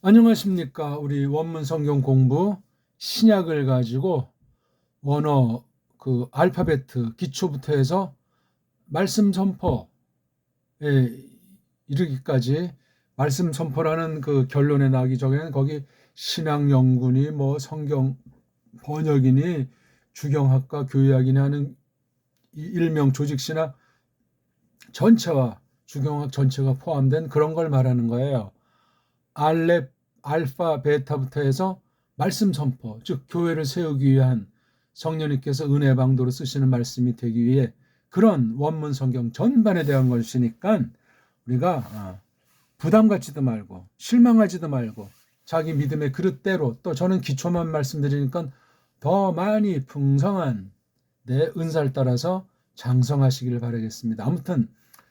안녕하십니까. 우리 원문 성경 공부 신약을 가지고 원어 알파벳 기초부터 해서 말씀 선포에 이르기까지 말씀 선포라는 그 결론에 나기 전에는 거기 신학 연구니 뭐 성경 번역이니 주경학과 교회학이니 하는 일명 조직신학 전체와 주경학 전체가 포함된 그런 걸 말하는 거예요. 알파, 베타부터 해서 말씀 선포, 즉 교회를 세우기 위한 성령님께서 은혜 방도로 쓰시는 말씀이 되기 위해 그런 원문 성경 전반에 대한 것이니까 우리가 부담 갖지도 말고 실망하지도 말고 자기 믿음의 그릇대로, 또 저는 기초만 말씀드리니까 더 많이 풍성한 내 은사를 따라서 장성하시기를 바라겠습니다. 아무튼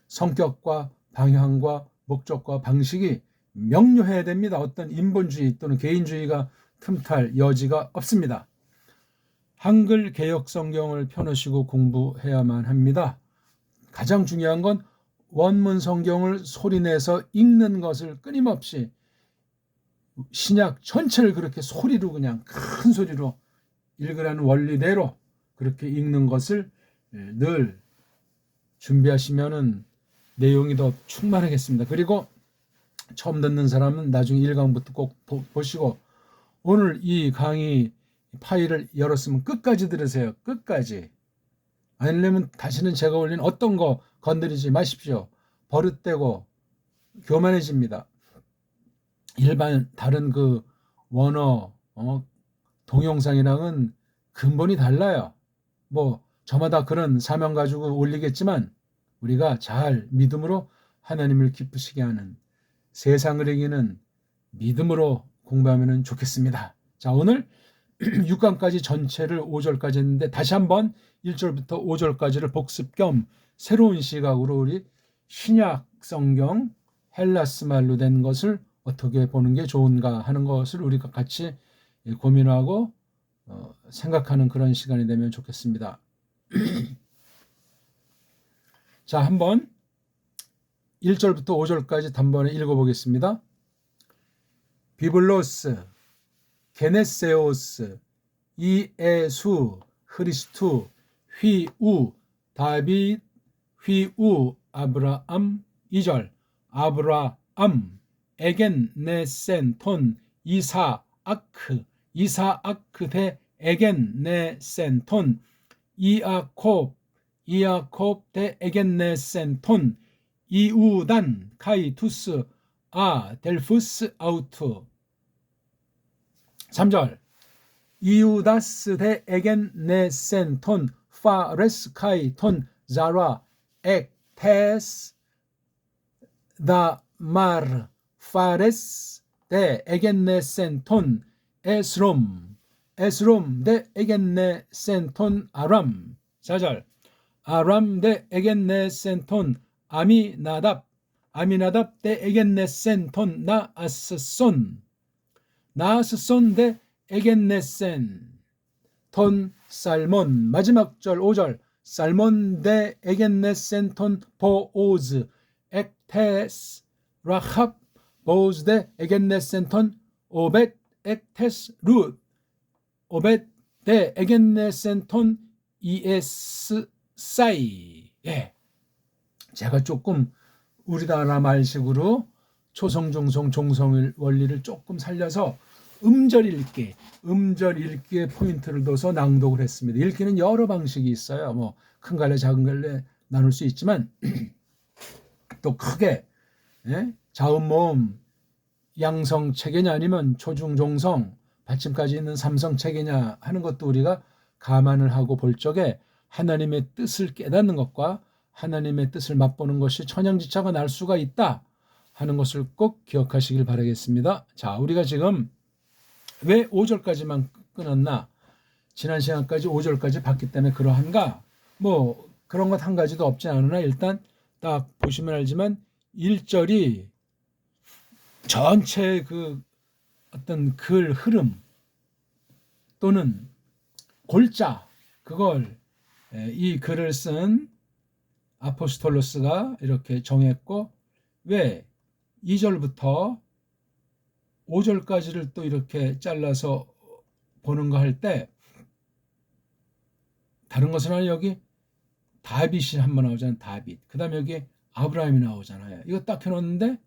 성격과 방향과 목적과 방식이 명료해야 됩니다. 어떤 인본주의 또는 개인주의가 틈탈 여지가 없습니다. 한글 개역 성경을 펴놓으시고 공부해야만 합니다. 가장 중요한 건 원문 성경을 소리내서 읽는 것을 끊임없이 신약 전체를 그렇게 소리로 그냥 큰 소리로 읽으라는 원리대로 그렇게 읽는 것을 늘 준비하시면은 내용이 더 충만하겠습니다. 그리고 처음 듣는 사람은 나중에 1강부터 꼭 보시고 오늘 이 강의 파일을 열었으면 끝까지 들으세요. 끝까지. 아니려면 다시는 제가 올린 어떤 거 건드리지 마십시오. 버릇되고 교만해집니다. 일반 다른 그 원어 동영상이랑은 근본이 달라요. 뭐 저마다 그런 사명 가지고 올리겠지만 우리가 잘 믿음으로 하나님을 기쁘시게 하는 세상을 이기는 믿음으로 공부하면 좋겠습니다. 자, 오늘 6강까지 전체를 5절까지 했는데 다시 한번 1절부터 5절까지를 복습 겸 새로운 시각으로 우리 신약 성경 헬라스 말로 된 것을 어떻게 보는 게 좋은가 하는 것을 우리가 같이 고민하고 생각하는 그런 시간이 되면 좋겠습니다. 자, 한번 1절부터 5절까지 단번에 읽어보겠습니다. 비블로스, 게네세오스, 이에수, 흐리스투, 휘우, 다빗, 휘우, 아브라함. 2절 아브라함, 에겐, 네센, 톤, 이사아크, 이사아크 대 에겐, 네센, 톤, 이아콥, 이아콥 대 에겐, 네센, 톤, 이우단, 카이투스, 델푸스, 아우투. 3절 이우다스 대 에겐, 네센, 톤, 파레스, 카이, 톤, 자라, 테스, 다마르, 파레스 대 에겐, 네센, 톤, 에스롬, 에스롬 대 에겐, 네센, 톤, 아람. 4절 아람 대 에겐, 네센, 톤, 아미나답, 아미나답 대 에겐, 네센, 톤, 나아스손, 나아스손 대 에겐, 네센, 톤, 살몬. 마지막 절 5절 살몬 대 에겐, 네센, 톤, 보오즈, 액테스, 라합, 보오즈 대 에겐, 네센, 톤, 오벳, 액테스, 룻, 오벳 대 에겐, 네센, 톤, 이에스, 사이. 예. 제가 조금 우리나라 말식으로 초성, 중성, 종성 원리를 조금 살려서 음절 읽기에 포인트를 둬서 낭독을 했습니다. 읽기는 여러 방식이 있어요. 뭐 큰 갈래, 작은 갈래 나눌 수 있지만 또 크게 자음, 모음, 양성 체계냐 아니면 초중, 종성, 받침까지 있는 삼성 체계냐 하는 것도 우리가 감안을 하고 볼 적에 하나님의 뜻을 깨닫는 것과 하나님의 뜻을 맛보는 것이 천양지차가 날 수가 있다 하는 것을 꼭 기억하시길 바라겠습니다. 자, 우리가 지금 왜 5절까지만 끊었나? 지난 시간까지 5절까지 봤기 때문에 그러한가? 뭐 그런 것 한 가지도 없지 않으나 일단 딱 보시면 알지만 1절이 전체 그 어떤 글 흐름 또는 골자, 그걸 이 글을 쓴 아포스톨로스가 이렇게 정했고, 왜 2절부터 5절까지를 또 이렇게 잘라서 보는가 할 때 다른 것은 아니라 여기 다윗이 한번 나오잖아요. 다윗. 그 다음에 여기 아브라함이 나오잖아요. 이거 딱 해놓는데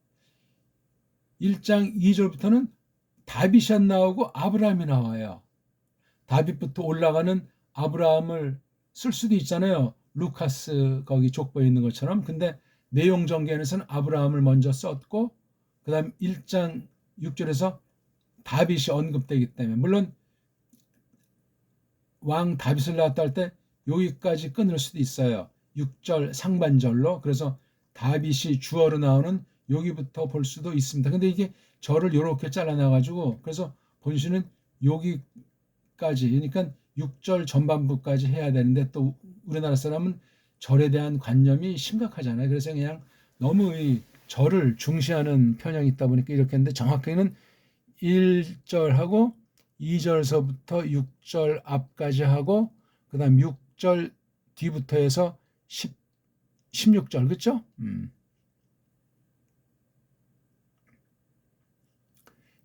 1장 2절부터는 다윗이 안 나오고 아브라함이 나와요. 다윗부터 올라가는 아브라함을 쓸 수도 있잖아요. 루카스 거기 족보에 있는 것처럼. 근데 내용 전개에서는 아브라함을 먼저 썼고 그 다음 1장 6절에서 다윗이 언급되기 때문에 물론 왕 다윗을 낳았다 할 때 여기까지 끊을 수도 있어요. 6절 상반절로. 그래서 다윗이 주어로 나오는 여기부터 볼 수도 있습니다. 근데 이게 절을 이렇게 잘라놔가지고 그래서 본시는 여기까지 그러니까 6절 전반부까지 해야 되는데 또 우리나라 사람은 절에 대한 관념이 심각하잖아요. 그래서 그냥 너무 이 절을 중시하는 편향이 있다 보니까 이렇게 했는데 정확하게는 1절하고 2절서부터 6절 앞까지 하고 그 다음 6절 뒤부터 해서 16절 그렇죠?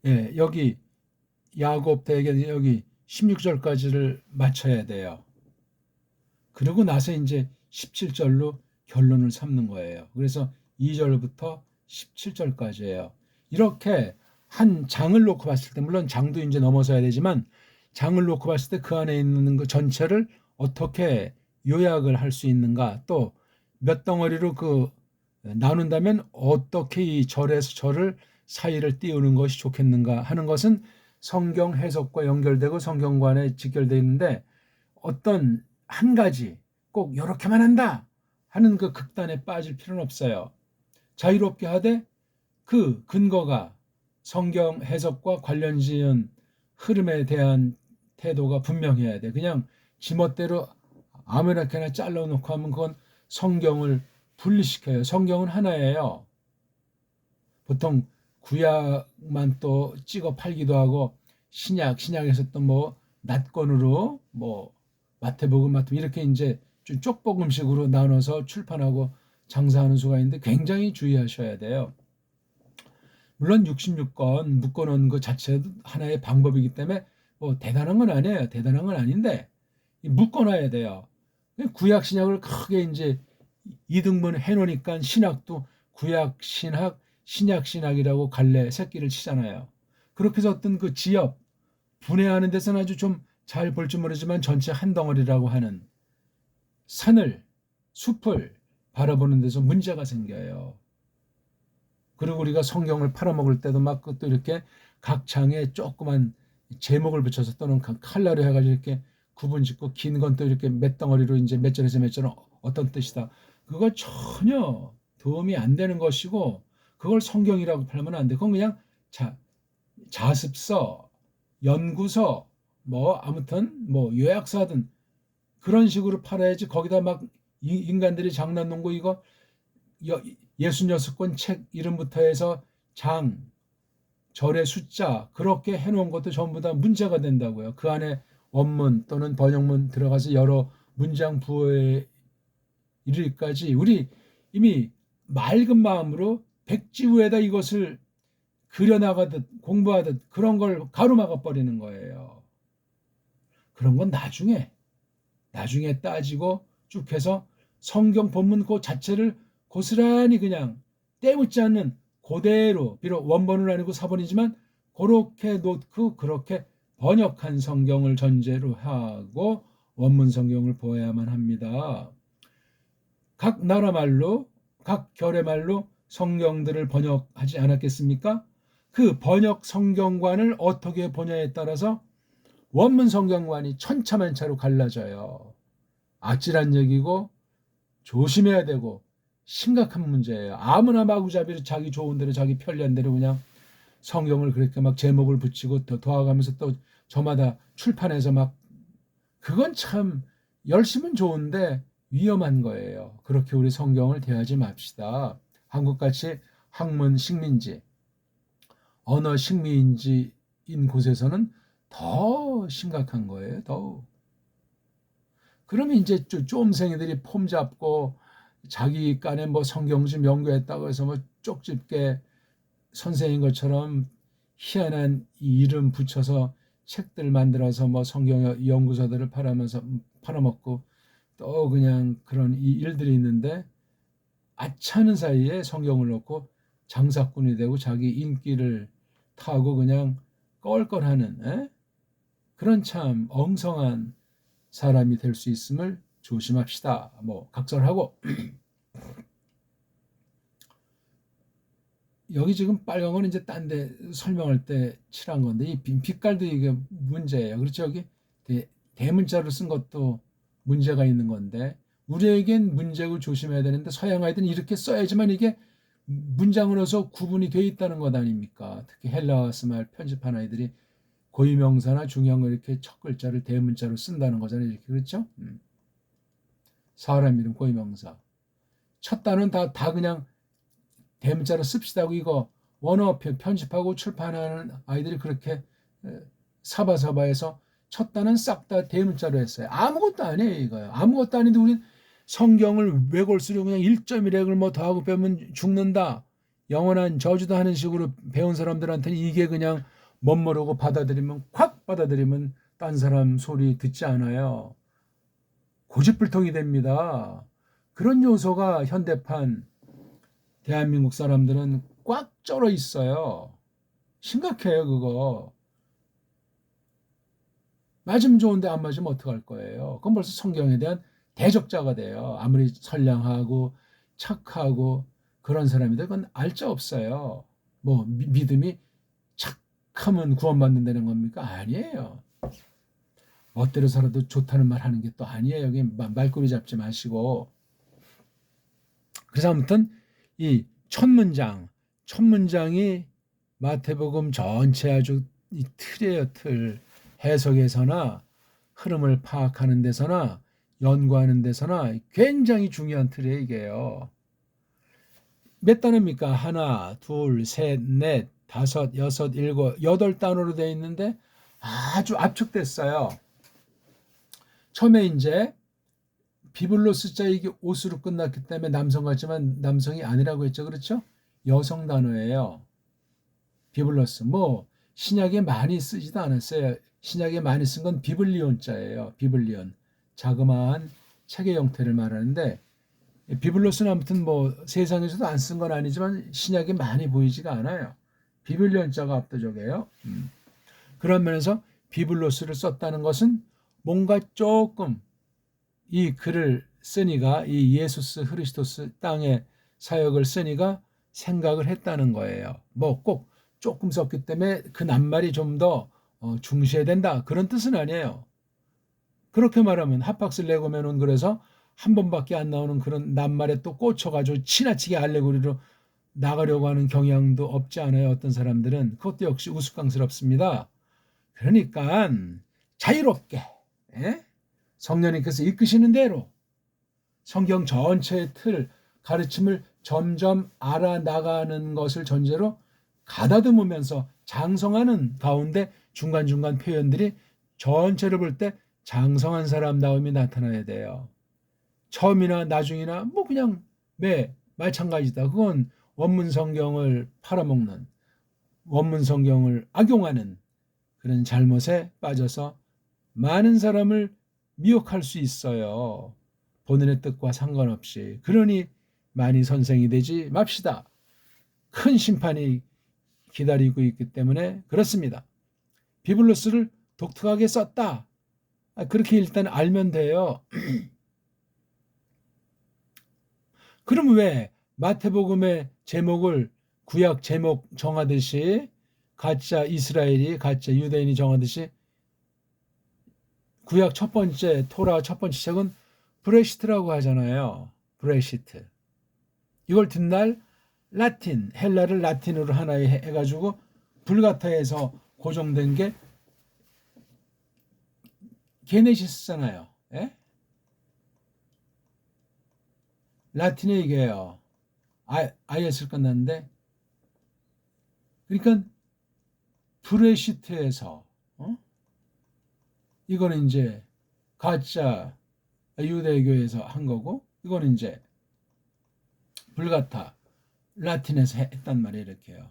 예, 여기 야곱 대에게 여기 16절까지를 맞춰야 돼요. 그러고 나서 이제 17절로 결론을 삼는 거예요. 그래서 2절부터 17절까지예요. 이렇게 한 장을 놓고 봤을 때 물론 장도 이제 넘어서야 되지만 장을 놓고 봤을 때 그 안에 있는 그 전체를 어떻게 요약을 할 수 있는가 또 몇 덩어리로 그 나눈다면 어떻게 이 절에서 절을 사이를 띄우는 것이 좋겠는가 하는 것은 성경 해석과 연결되고 성경관에 직결되어 있는데 어떤 한 가지 꼭 이렇게만 한다 하는 그 극단에 빠질 필요는 없어요. 자유롭게 하되 그 근거가 성경 해석과 관련 지은 흐름에 대한 태도가 분명해야 돼. 그냥 지멋대로 아무렇게나 잘라놓고 하면 그건 성경을 분리시켜요. 성경은 하나예요. 보통 구약만 또 찍어 팔기도 하고 신약에서 또 뭐 낫권으로 뭐 마태복음 이렇게 이제 좀 쪽복음식으로 나눠서 출판하고 장사하는 수가 있는데 굉장히 주의하셔야 돼요. 물론 66권 묶어놓은 것 자체도 하나의 방법이기 때문에 뭐 대단한 건 아니에요. 대단한 건 아닌데 묶어놔야 돼요. 구약 신약을 크게 이제 이등분 해놓으니까 신학도 구약 신학, 신약 신학이라고 갈래 새끼를 치잖아요. 그렇게 해서 어떤 그 지역 분해하는 데서는 아주 좀 잘 볼 줄 모르지만 전체 한 덩어리라고 하는 산을 숲을 바라보는 데서 문제가 생겨요. 그리고 우리가 성경을 팔아먹을 때도 막 또 이렇게 각 장에 조그만 제목을 붙여서 또는 칼라로 해가지고 이렇게 구분 짓고 긴 건 또 이렇게 몇 덩어리로 이제 몇 절에서 몇 절은 어떤 뜻이다. 그거 전혀 도움이 안 되는 것이고 그걸 성경이라고 팔면 안 돼. 그건 그냥 자습서, 연구서, 뭐 아무튼 뭐 요약서든 그런 식으로 팔아야지 거기다 막 인간들이 장난 놓고 이거 66권 책 이름부터 해서 장, 절의 숫자 그렇게 해놓은 것도 전부 다 문제가 된다고요. 그 안에 원문 또는 번역문 들어가서 여러 문장 부호에 이르기까지 우리 이미 맑은 마음으로 백지우에다 이것을 그려나가듯 공부하듯 그런 걸 가로막아 버리는 거예요. 그런 건 나중에 따지고 쭉 해서 성경 본문 그 자체를 고스란히 그냥 때묻지 않는 그대로 비록 원본은 아니고 사본이지만 그렇게 놓고 그렇게 번역한 성경을 전제로 하고 원문 성경을 보아야만 합니다. 각 나라 말로 각 결의 말로 성경들을 번역하지 않았겠습니까? 그 번역 성경관을 어떻게 보냐에 따라서 원문 성경관이 천차만차로 갈라져요. 아찔한 얘기고 조심해야 되고 심각한 문제예요. 아무나 마구잡이로 자기 좋은 대로 자기 편리한 대로 그냥 성경을 그렇게 막 제목을 붙이고 더 도와가면서 또 저마다 출판해서 막 그건 참 열심은 좋은데 위험한 거예요. 그렇게 우리 성경을 대하지 맙시다. 한국같이 학문 식민지, 언어 식민지인 곳에서는 더 심각한 거예요. 더욱. 그러면 이제 쫌생이들이 폼 잡고 자기 깐에 뭐 성경 좀 연구했다고 해서 뭐 쪽집게 선생인 것처럼 희한한 이 이름 붙여서 책들 만들어서 뭐 성경 연구서들을 팔아먹고 또 그냥 그런 이 일들이 있는데 아차는 사이에 성경을 놓고 장사꾼이 되고 자기 인기를 타고 그냥 껄껄하는 그런 참 엉성한 사람이 될 수 있음을 조심합시다. 뭐 각설하고 여기 지금 빨간 건 이제 딴 데 설명할 때 칠한 건데 이 빛깔도 이게 문제예요. 그렇죠? 여기 대문자로 쓴 것도 문제가 있는 건데 우리에겐 문제고 조심해야 되는데 서양 아이들은 이렇게 써야지만 이게 문장으로서 구분이 돼 있다는 것 아닙니까? 특히 헬라어 말 편집한 아이들이 고유명사나 중요한 거 이렇게 첫 글자를 대문자로 쓴다는 거잖아요. 이렇게 그렇죠? 사람 이름 고유명사. 첫 단어는 다 그냥 대문자로 씁시다고 이거 원어 편집하고 출판하는 아이들이 그렇게 사바사바해서 첫 단어는 싹 다 대문자로 했어요. 아무것도 아니에요 이거요. 아무것도 아닌데 우린 성경을 외골수로 그냥 1.1핵을 뭐 더하고 빼면 죽는다. 영원한 저주도 하는 식으로 배운 사람들한테는 이게 그냥 멋모르고 받아들이면 콱 받아들이면 딴 사람 소리 듣지 않아요. 고집불통이 됩니다. 그런 요소가 현대판 대한민국 사람들은 꽉 쩔어 있어요. 심각해요 그거. 맞으면 좋은데 안 맞으면 어떡할 거예요. 그건 벌써 성경에 대한 대적자가 돼요. 아무리 선량하고 착하고 그런 사람이들 그건 알자 없어요. 뭐 믿음이 착하면 구원받는다는 겁니까? 아니에요. 멋대로 살아도 좋다는 말 하는 게 또 아니에요. 여기 말꼬리 잡지 마시고. 그래서 아무튼 이 첫 문장이 마태복음 전체 아주 이 틀이에요, 틀. 해석에서나 흐름을 파악하는 데서나 연구하는 데서나 굉장히 중요한 틀이에요, 이게요. 몇 단어입니까? 하나, 둘, 셋, 넷, 다섯, 여섯, 일곱, 8단어로 되어 있는데 아주 압축됐어요. 처음에 이제 비블로스 자 이게 옷으로 끝났기 때문에 남성 같지만 남성이 아니라고 했죠. 그렇죠? 여성 단어예요. 비블로스. 뭐 신약에 많이 쓰지도 않았어요. 신약에 많이 쓴 건 비블리온 자예요. 비블리온. 자그마한 책의 형태를 말하는데 비블로스는 아무튼 뭐 세상에서도 안 쓴 건 아니지만 신약에 많이 보이지가 않아요. 비블리온 자가 압도적이에요. 그런 면에서 비블로스를 썼다는 것은 뭔가 조금 이 글을 쓰니가 이 예수스 흐리스토스 땅의 사역을 쓰니가 생각을 했다는 거예요. 뭐 꼭 조금 썼기 때문에 그 낱말이 좀 더 중시해야 된다 그런 뜻은 아니에요. 그렇게 말하면 핫박스를 내고면은 그래서 한 번밖에 안 나오는 그런 낱말에 또 꽂혀가지고 지나치게 알레고리로 나가려고 하는 경향도 없지 않아요. 어떤 사람들은 그것도 역시 우스꽝스럽습니다. 그러니까 자유롭게 성령님께서 이끄시는 대로 성경 전체의 틀, 가르침을 점점 알아나가는 것을 전제로 가다듬으면서 장성하는 가운데 중간중간 표현들이 전체를 볼 때 장성한 사람다움이 나타나야 돼요. 처음이나 나중이나 뭐 그냥 마찬가지다. 그건 원문 성경을 팔아먹는, 원문 성경을 악용하는 그런 잘못에 빠져서 많은 사람을 미혹할 수 있어요. 본인의 뜻과 상관없이. 그러니 많이 선생이 되지 맙시다. 큰 심판이 기다리고 있기 때문에 그렇습니다. 비블로스를 독특하게 썼다. 그렇게 일단 알면 돼요. 그럼 왜 마태복음의 제목을 구약 제목 정하듯이 가짜 이스라엘이 가짜 유대인이 정하듯이 구약 첫 번째 토라 첫 번째 책은 브레시트라고 하잖아요. 브레시트. 이걸 뒷날 라틴 헬라를 라틴으로 하나에 해가지고 불가타에서 고정된 게 게네시스잖아요. 예? 라틴에 이게요. IS를 끝났는데 그러니까 브레시트에서 이거는 이제 가짜 유대교에서 한 거고 이거는 이제 불가타 라틴에서 했단 말이에요. 이렇게요.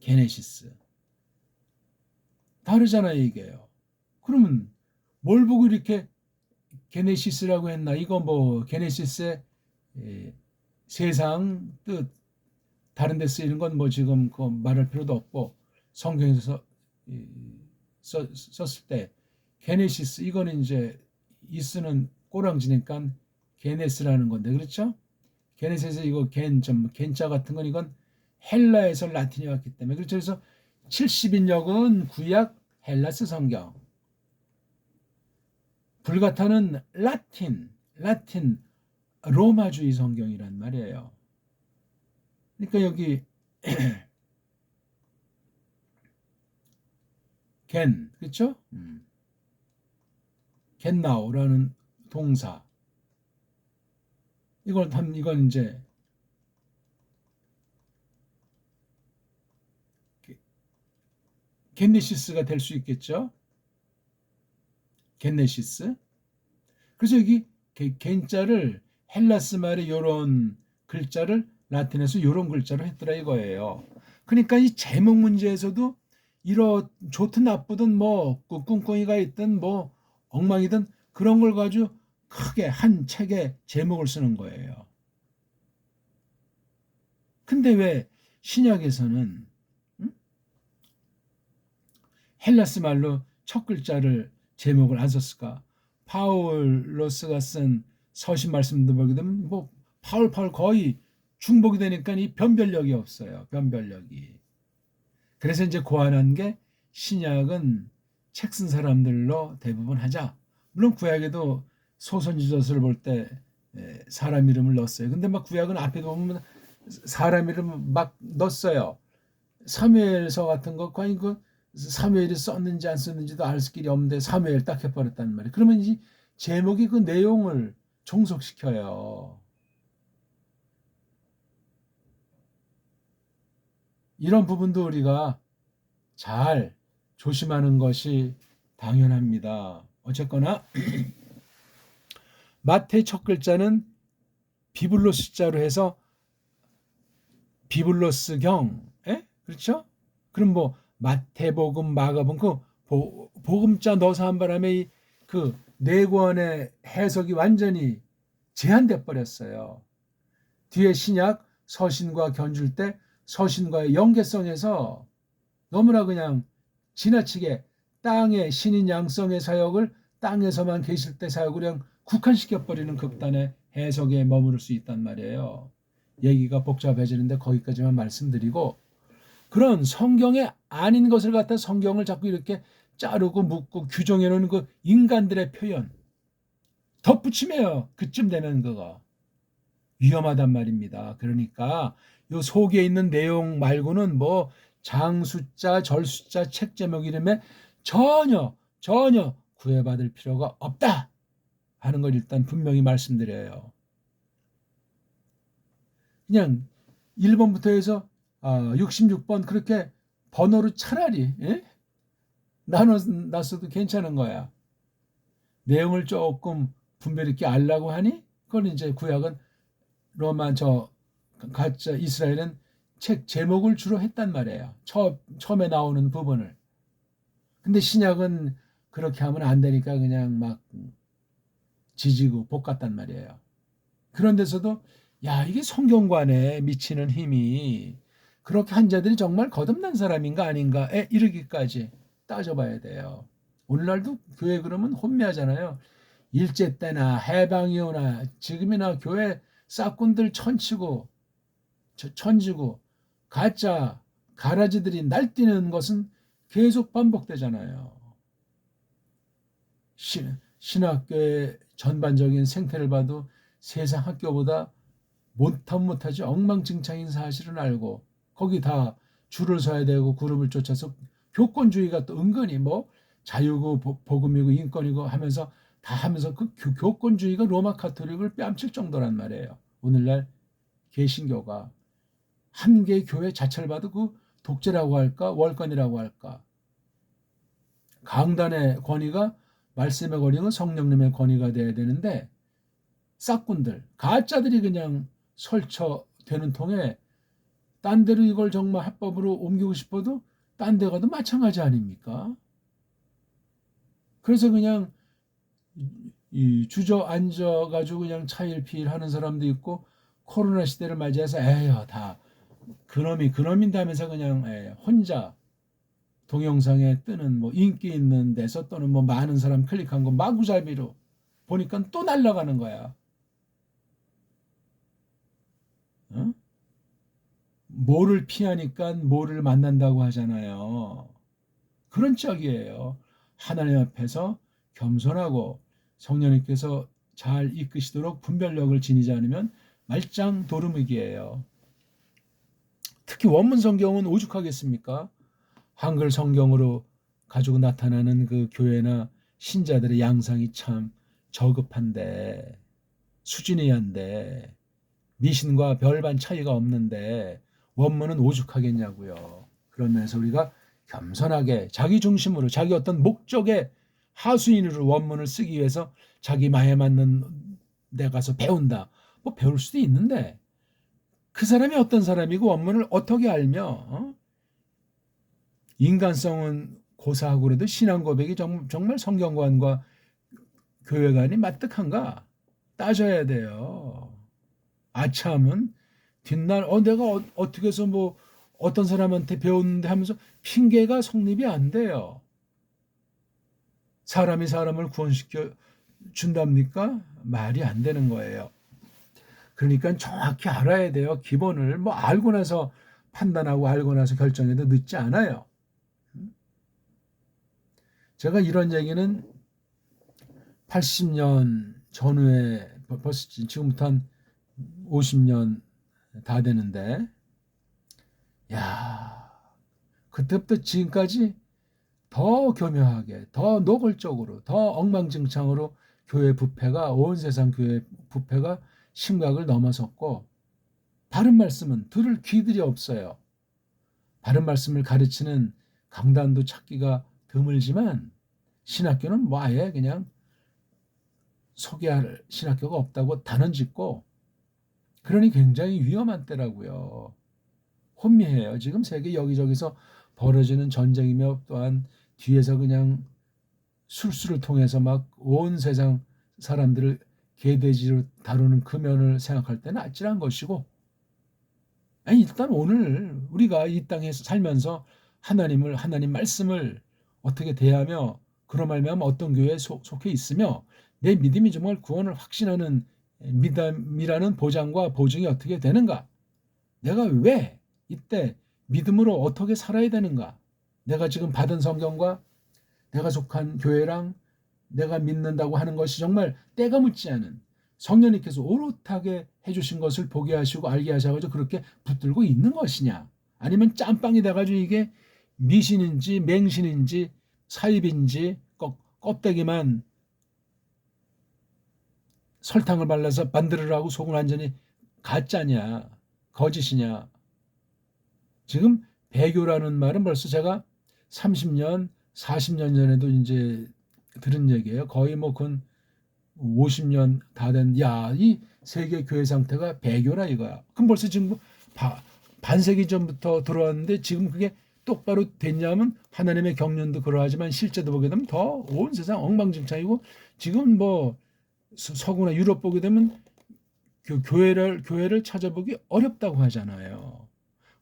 게네시스. 다르잖아요, 이게요. 그러면 뭘 보고 이렇게 게네시스라고 했나? 이거 뭐 게네시스의 세상 뜻 다른 데 쓰이는 건 뭐 지금 그 말할 필요도 없고 성경에서 썼을 때 게네시스 이거는 이제 이스는 꼬랑지니까 게네스라는 건데 그렇죠? 게네시스 이거 겐자 같은 건 이건 헬라에서 라틴이 왔기 때문에 그렇죠. 그래서 70인역은 구약 헬라스 성경, 불가타는 라틴 로마주의 성경이란 말이에요. 그러니까 여기 겐 그렇죠? 겐나우라는 동사 이건 이제 겐네시스가 될 수 있겠죠? 겐네시스. 그래서 여기 겐자를 헬라스 말의 요런 글자를 라틴에서 요런 글자로 했더라 이거예요. 그러니까 이 제목 문제에서도 이런 좋든 나쁘든 뭐 꿍꿍이가 있든 뭐 엉망이든 그런 걸 가지고 크게 한 책에 제목을 쓰는 거예요. 근데 왜 신약에서는 헬라스 말로 첫 글자를 제목을 안 썼을까? 파울로스가 쓴 서신 말씀도 보게 되면 뭐 파울 거의 중복이 되니까 이 변별력이 없어요. 변별력이. 그래서 이제 고안한 게 신약은 책 쓴 사람들로 대부분 하자. 물론 구약에도 소선지서서를 볼 때 사람 이름을 넣었어요. 근데 막 구약은 앞에 보면 사람 이름 막 넣었어요. 사무엘서 같은 거 과연 그 사무엘이 썼는지 안 썼는지도 알 길이 없는데 사무엘 딱 해버렸단 말이에요. 그러면 이 제목이 그 내용을 종속시켜요. 이런 부분도 우리가 잘 조심하는 것이 당연합니다. 어쨌거나 마태 첫 글자는 비블로스자로 해서 비블로스경, 그렇죠? 그럼 뭐 마태복음, 마가복음 그 복음자 넣어서 한 바람에 그 네 권의 해석이 완전히 제한돼 버렸어요. 뒤에 신약 서신과 견줄 때 서신과의 연계성에서 너무나 그냥 지나치게 땅의 신인 양성의 사역을 땅에서만 계실 때 사역을 그냥 국한시켜버리는 극단의 해석에 머무를 수 있단 말이에요. 얘기가 복잡해지는데 거기까지만 말씀드리고 그런 성경에 아닌 것을 갖다 성경을 자꾸 이렇게 자르고 묶고 규정해 놓은 그 인간들의 표현 덧붙이며요. 그쯤 되면 그거 위험하단 말입니다. 그러니까 요 속에 있는 내용 말고는 뭐 장숫자, 절숫자, 책 제목 이름에 전혀 구애받을 필요가 없다 하는 걸 일단 분명히 말씀드려요. 그냥 1번부터 해서 66번 그렇게 번호로 차라리 나눠놨어도 괜찮은 거야. 내용을 조금 분별 있게 알라고 하니 그건 이제 구약은 로마 가짜 이스라엘은 책 제목을 주로 했단 말이에요. 처음에 나오는 부분을. 근데 신약은 그렇게 하면 안 되니까 그냥 막 지지고 볶았단 말이에요. 그런 데서도 야 이게 성경관에 미치는 힘이 그렇게 한 자들이 정말 거듭난 사람인가 아닌가에 이르기까지 따져봐야 돼요. 오늘날도 교회 그러면 혼미하잖아요. 일제 때나 해방이 오나 지금이나 교회 싹군들 천지고 가짜 가라지들이 날뛰는 것은 계속 반복되잖아요. 신학교의 전반적인 생태를 봐도 세상 학교보다 못하지 엉망진창인 사실은 알고 거기 다 줄을 서야 되고 그룹을 쫓아서 교권주의가 또 은근히 뭐 자유고 복음이고 인권이고 하면서 다 하면서 그 교권주의가 로마 카톨릭을 뺨칠 정도란 말이에요. 오늘날 개신교가 한 개의 교회 자체를 봐도 그 독재라고 할까 월권이라고 할까 강단의 권위가 말씀의 권위가 성령님의 권위가 돼야 되는데 싹군들 가짜들이 그냥 설쳐되는 통에 딴 데로 이걸 정말 합법으로 옮기고 싶어도 딴 데 가도 마찬가지 아닙니까? 그래서 그냥 이 주저앉아가지고 그냥 차일피일 하는 사람도 있고, 코로나 시대를 맞이해서 에휴 다 그놈인다 하면서 그냥 혼자 동영상에 뜨는 뭐 인기 있는 데서 또는 뭐 많은 사람 클릭한 거 마구잡이로 보니까 또 날아가는 거야. 어? 뭐를 피하니까 뭐를 만난다고 하잖아요. 그런 짝이에요. 하나님 앞에서 겸손하고 성령님께서 잘 이끄시도록 분별력을 지니지 않으면 말짱 도루묵이에요. 특히 원문 성경은 오죽하겠습니까? 한글 성경으로 가지고 나타나는 그 교회나 신자들의 양상이 참 저급한데, 수준이 한데, 미신과 별반 차이가 없는데 원문은 오죽하겠냐고요. 그런 면에서 우리가 겸손하게 자기 중심으로 자기 어떤 목적의 하수인으로 원문을 쓰기 위해서 자기 마에 맞는 데 가서 배운다. 뭐 배울 수도 있는데 그 사람이 어떤 사람이고 원문을 어떻게 알며 인간성은 고사하고 그래도 신앙 고백이 정말 성경관과 교회관이 마뜩한가 따져야 돼요. 아참은 뒷날 내가 어떻게 해서 뭐 어떤 사람한테 배웠는데 하면서 핑계가 성립이 안 돼요. 사람이 사람을 구원시켜 준답니까? 말이 안 되는 거예요. 그러니까 정확히 알아야 돼요. 기본을 뭐 알고 나서 판단하고 알고 나서 결정해도 늦지 않아요. 제가 이런 얘기는 80년 전후에 벌써 지금부터 한 50년 다 되는데, 야, 그때부터 지금까지 더 교묘하게, 더 노골적으로, 더 엉망진창으로 교회 부패가, 온 세상 교회 부패가 심각을 넘어섰고, 바른 말씀은 들을 귀들이 없어요. 바른 말씀을 가르치는 강단도 찾기가 드물지만 신학교는 뭐 아예 그냥 소개할 신학교가 없다고 단언짓고, 그러니 굉장히 위험한 때라고요. 혼미해요. 지금 세계 여기저기서 벌어지는 전쟁이며 또한 뒤에서 그냥 술수를 통해서 막 온 세상 사람들을 개돼지로 다루는 그 면을 생각할 때는 아찔한 것이고, 아니 일단 오늘 우리가 이 땅에 살면서 하나님 말씀을 어떻게 대하며 그런 말미암아 어떤 교회에 속해 있으며 내 믿음이 정말 구원을 확신하는 믿음이라는 보장과 보증이 어떻게 되는가? 내가 왜 이때 믿음으로 어떻게 살아야 되는가? 내가 지금 받은 성경과 내가 속한 교회랑 내가 믿는다고 하는 것이 정말 때가 묻지 않은 성령님께서 오롯하게 해주신 것을 보게 하시고 알게 하셔가지고 그렇게 붙들고 있는 것이냐? 아니면 짬빵이 돼가지고 이게 미신인지 맹신인지 사입인지 껍데기만 설탕을 발라서 만들으라고 속은 완전히 가짜냐 거짓이냐. 지금 배교라는 말은 벌써 제가 30년 40년 전에도 이제 들은 얘기예요. 거의 뭐 근 50년 다 된, 이 세계 교회 상태가 배교라 이거야. 그럼 벌써 지금 반세기 전부터 들어왔는데 지금 그게 똑바로 됐냐면 하나님의 경륜도 그러하지만 실제도 보게 되면 더 온 세상 엉망진창이고, 지금 뭐 서구나 유럽 보게 되면 교회를 찾아보기 어렵다고 하잖아요.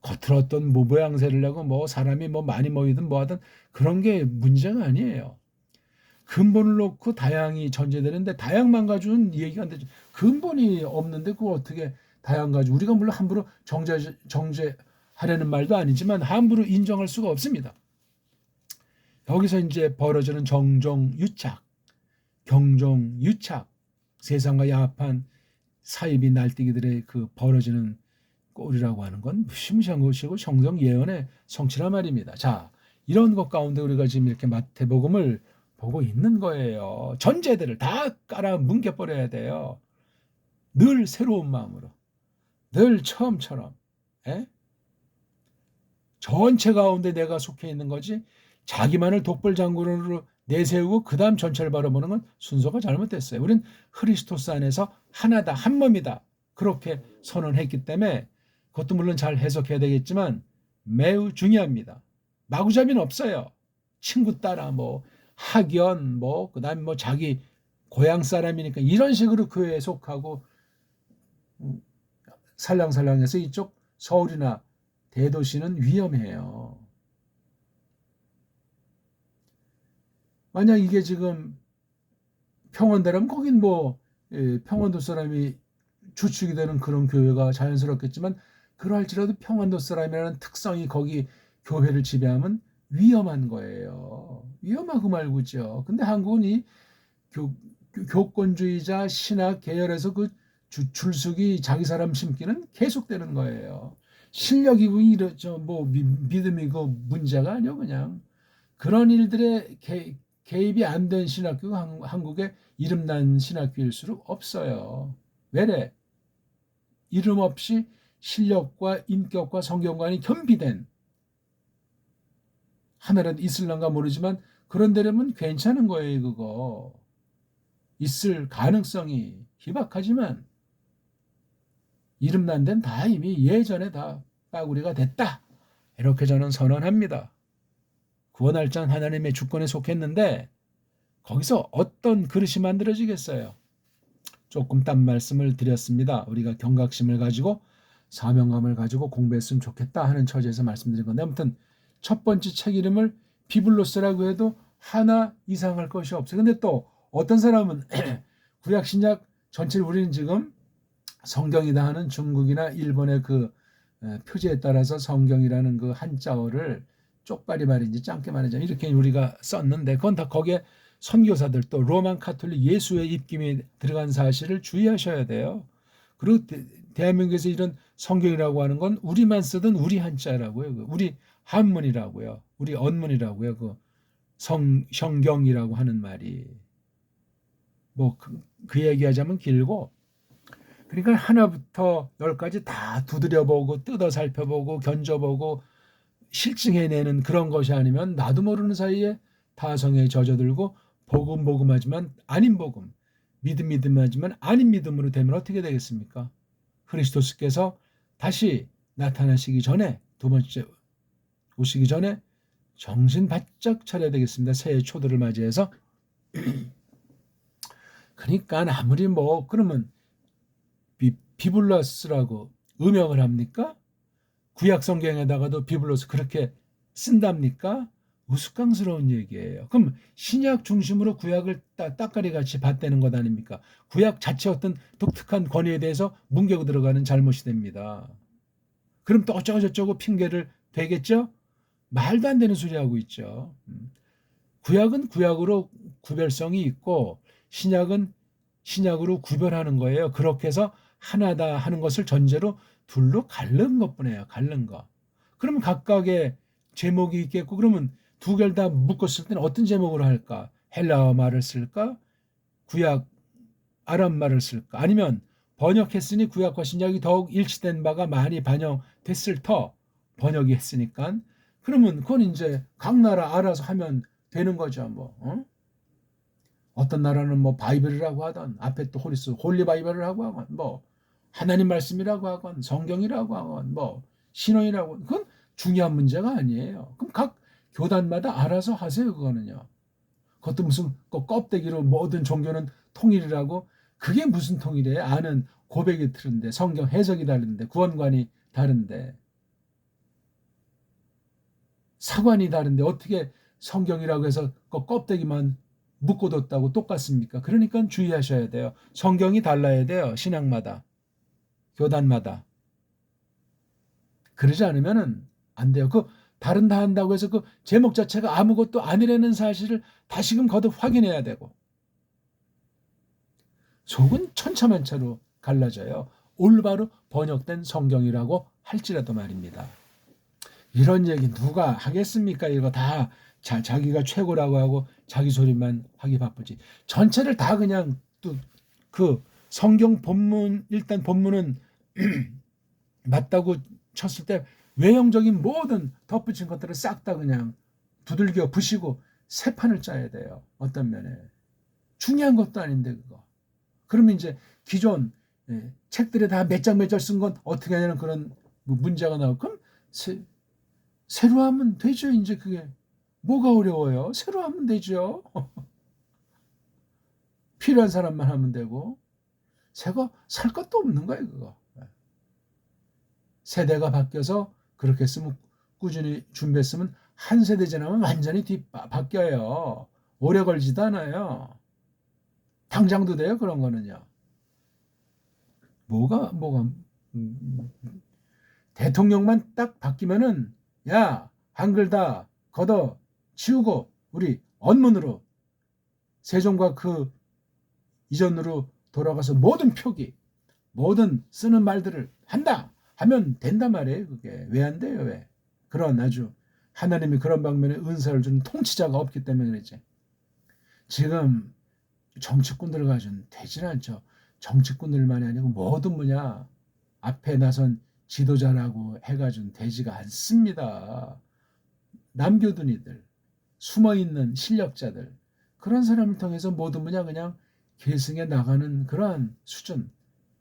겉으로 어떤 모양새를 내고 뭐 사람이 뭐 많이 모이든 뭐 하든 그런 게 문제가 아니에요. 근본을 놓고 다양이 전제되는데 다양만 가지고는 얘기가 안 되죠. 근본이 없는데 그걸 어떻게 다양 가지고, 우리가 물론 함부로 정죄하려는 말도 아니지만 함부로 인정할 수가 없습니다. 여기서 이제 벌어지는 경종유착, 세상과 야합한 사이비 날뛰기들의 그 벌어지는 꼴이라고 하는 건 무시무시한 것이고 성경 예언의 성취란 말입니다. 자, 이런 것 가운데 우리가 지금 이렇게 마태복음을 보고 있는 거예요. 전제들을 다 깔아 뭉개버려야 돼요. 늘 새로운 마음으로, 늘 처음처럼. 전체 가운데 내가 속해 있는 거지 자기만을 독불장군으로 내세우고 그 다음 전체를 바라보는 건 순서가 잘못됐어요. 우린 크리스토스 안에서 하나다, 한 몸이다, 그렇게 선언했기 때문에 그것도 물론 잘 해석해야 되겠지만 매우 중요합니다. 마구잡이는 없어요. 친구 따라 뭐 학연 뭐 그다음에 뭐 자기 고향 사람이니까 이런 식으로 교회에 속하고 살랑살랑해서 이쪽 서울이나 대도시는 위험해요. 만약 이게 지금 평원대라면 거긴 뭐 평원도 사람이 주축이 되는 그런 교회가 자연스럽겠지만 그러할지라도 평안도 사람이라는 특성이 거기 교회를 지배하면 위험한 거예요. 위험하고 말고죠. 근데 한국은 이 교권주의자 신학 계열에서 그 줄수기 자기 사람 심기는 계속되는 거예요. 실력이고 이렇죠. 뭐 믿음이고 문제가 아니요 그냥 그런 일들에 개입이 안 된 신학교가 한국에 이름난 신학교일수록 없어요. 왜래? 이름 없이 실력과 인격과 성경관이 겸비된 하늘은 있을런가 모르지만 그런 데라면 괜찮은 거예요. 그거 있을 가능성이 희박하지만 이름난 데는 다 이미 예전에 다 빠구리가 됐다. 이렇게 저는 선언합니다. 구원할 자는 하나님의 주권에 속했는데 거기서 어떤 그릇이 만들어지겠어요? 조금 딴 말씀을 드렸습니다. 우리가 경각심을 가지고 사명감을 가지고 공부했으면 좋겠다 하는 처지에서 말씀드린 건데 아무튼 첫 번째 책 이름을 비블로스라고 해도 하나 이상할 것이 없어요. 근데 또 어떤 사람은 구약 신약 전체를 우리는 지금 성경이다 하는 중국이나 일본의 그 표제에 따라서 성경이라는 그 한자어를 쪽발이 말인지 짧게 말인지 이렇게 우리가 썼는데 그건 다 거기에 선교사들 또 로만 카톨릭 예수의 입김이 들어간 사실을 주의하셔야 돼요. 그리고 대한민국에서 이런 성경이라고 하는 건 우리만 쓰던 우리 한자라고요. 우리 한문이라고요. 우리 언문이라고요. 그 성경이라고 하는 말이 뭐 그 얘기하자면 길고 그러니까 하나부터 열까지 다 두드려보고 뜯어 살펴보고 견져보고 실증해내는 그런 것이 아니면 나도 모르는 사이에 타성에 젖어들고 복음하지만 아닌 복음 믿음하지만 아닌 믿음으로 되면 어떻게 되겠습니까? 그리스도께서 다시 나타나시기 전에 두 번째 오시기 전에 정신 바짝 차려야 되겠습니다. 새해 초들을 맞이해서 그러니까 아무리 뭐 그러면 비블로스라고 음역을 합니까? 구약 성경에다가도 비블로스 그렇게 쓴답니까? 우스꽝스러운 얘기예요. 그럼 신약 중심으로 구약을 따까리 같이 봤다는 것 아닙니까? 구약 자체 어떤 독특한 권위에 대해서 뭉개고 들어가는 잘못이 됩니다. 그럼 또 어쩌고 저쩌고 핑계를 대겠죠? 말도 안 되는 소리 하고 있죠. 구약은 구약으로 구별성이 있고 신약은 신약으로 구별하는 거예요. 그렇게 해서 하나다 하는 것을 전제로 둘로 갈른 것뿐이에요. 갈른 거. 그러면 각각의 제목이 있겠고 그러면 두 개를 다 묶었을 때는 어떤 제목으로 할까? 헬라어 말을 쓸까? 구약 아람 말을 쓸까? 아니면 번역했으니 구약과 신약이 더욱 일치된 바가 많이 반영됐을 터 번역이 했으니까 그러면 그건 이제 각 나라 알아서 하면 되는 거죠. 뭐 어떤 나라는 뭐 바이블이라고 하던 앞에 또 홀리 바이블을 하고 하건 뭐 하나님 말씀이라고 하건 성경이라고 하건 뭐 신앙이라고 그건 중요한 문제가 아니에요. 그럼 각 교단마다 알아서 하세요. 그거는요. 그것도 무슨 껍데기로 모든 종교는 통일이라고 그게 무슨 통일이에요? 아는 고백이 다른데 성경 해석이 다른데 구원관이 다른데 사관이 다른데 어떻게 성경이라고 해서 껍데기만 묶어뒀다고 똑같습니까? 그러니까 주의하셔야 돼요. 성경이 달라야 돼요. 신학마다 교단마다. 그러지 않으면은 안 돼요. 그 다른다 한다고 해서 그 제목 자체가 아무것도 아니라는 사실을 다시금 거듭 확인해야 되고 속은 천차만차로 갈라져요. 올바로 번역된 성경이라고 할지라도 말입니다. 이런 얘기 누가 하겠습니까? 이거 다 자기가 최고라고 하고 자기 소리만 하기 바쁘지. 전체를 다 그냥 또 그 성경 본문 일단 본문은 맞다고 쳤을 때 외형적인 모든 덧붙인 것들을 싹 다 그냥 두들겨 부시고 새 판을 짜야 돼요. 어떤 면에. 중요한 것도 아닌데 그거. 그러면 이제 기존 책들에 다 몇 장 몇 장 쓴 건 어떻게 하냐는 그런 뭐 문제가 나오고 그럼 새로 하면 되죠. 이제 그게 뭐가 어려워요? 새로 하면 되죠. 필요한 사람만 하면 되고 새거 살 것도 없는 거예요. 그거. 세대가 바뀌어서 그렇게 쓰면 꾸준히 준비했으면 한 세대 지나면 완전히 바뀌어요. 오래 걸지도 않아요. 당장도 돼요. 그런 거는요. 뭐가 대통령만 딱 바뀌면은 야 한글 다 걷어 치우고 우리 언문으로 세종과 그 이전으로 돌아가서 모든 표기 모든 쓰는 말들을 한다 하면 된단 말이에요. 그게 왜 안 돼요? 왜? 그런 아주 하나님이 그런 방면에 은사를 준 통치자가 없기 때문에 그랬지. 지금 정치꾼들 가지고는 되질 않죠. 정치꾼들만이 아니고 모든 분야 앞에 나선 지도자라고 해가지고는 되지가 않습니다. 남겨둔 이들, 숨어있는 실력자들 그런 사람을 통해서 모든 분야 그냥 계승해 나가는 그러한 수준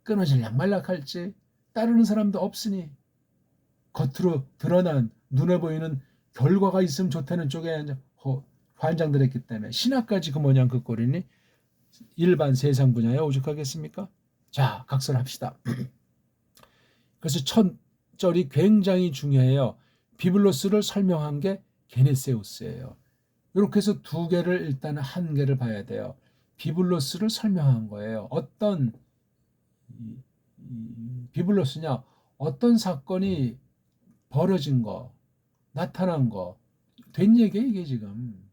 끊어질락 말락할지 따르는 사람도 없으니 겉으로 드러난 눈에 보이는 결과가 있으면 좋다는 쪽에 환장들했기 때문에 신학까지 그 모양 그 꼴이니 일반 세상 분야에 오죽하겠습니까? 자, 각설합시다. 그래서 첫 절이 굉장히 중요해요. 비블로스를 설명한 게 게네세우스예요. 이렇게 해서 두 개를 일단 한 개를 봐야 돼요. 비블로스를 설명한 거예요. 어떤 비블로스냐? 어떤 사건이 벌어진 거, 나타난 거, 된 얘기예요, 이게 지금.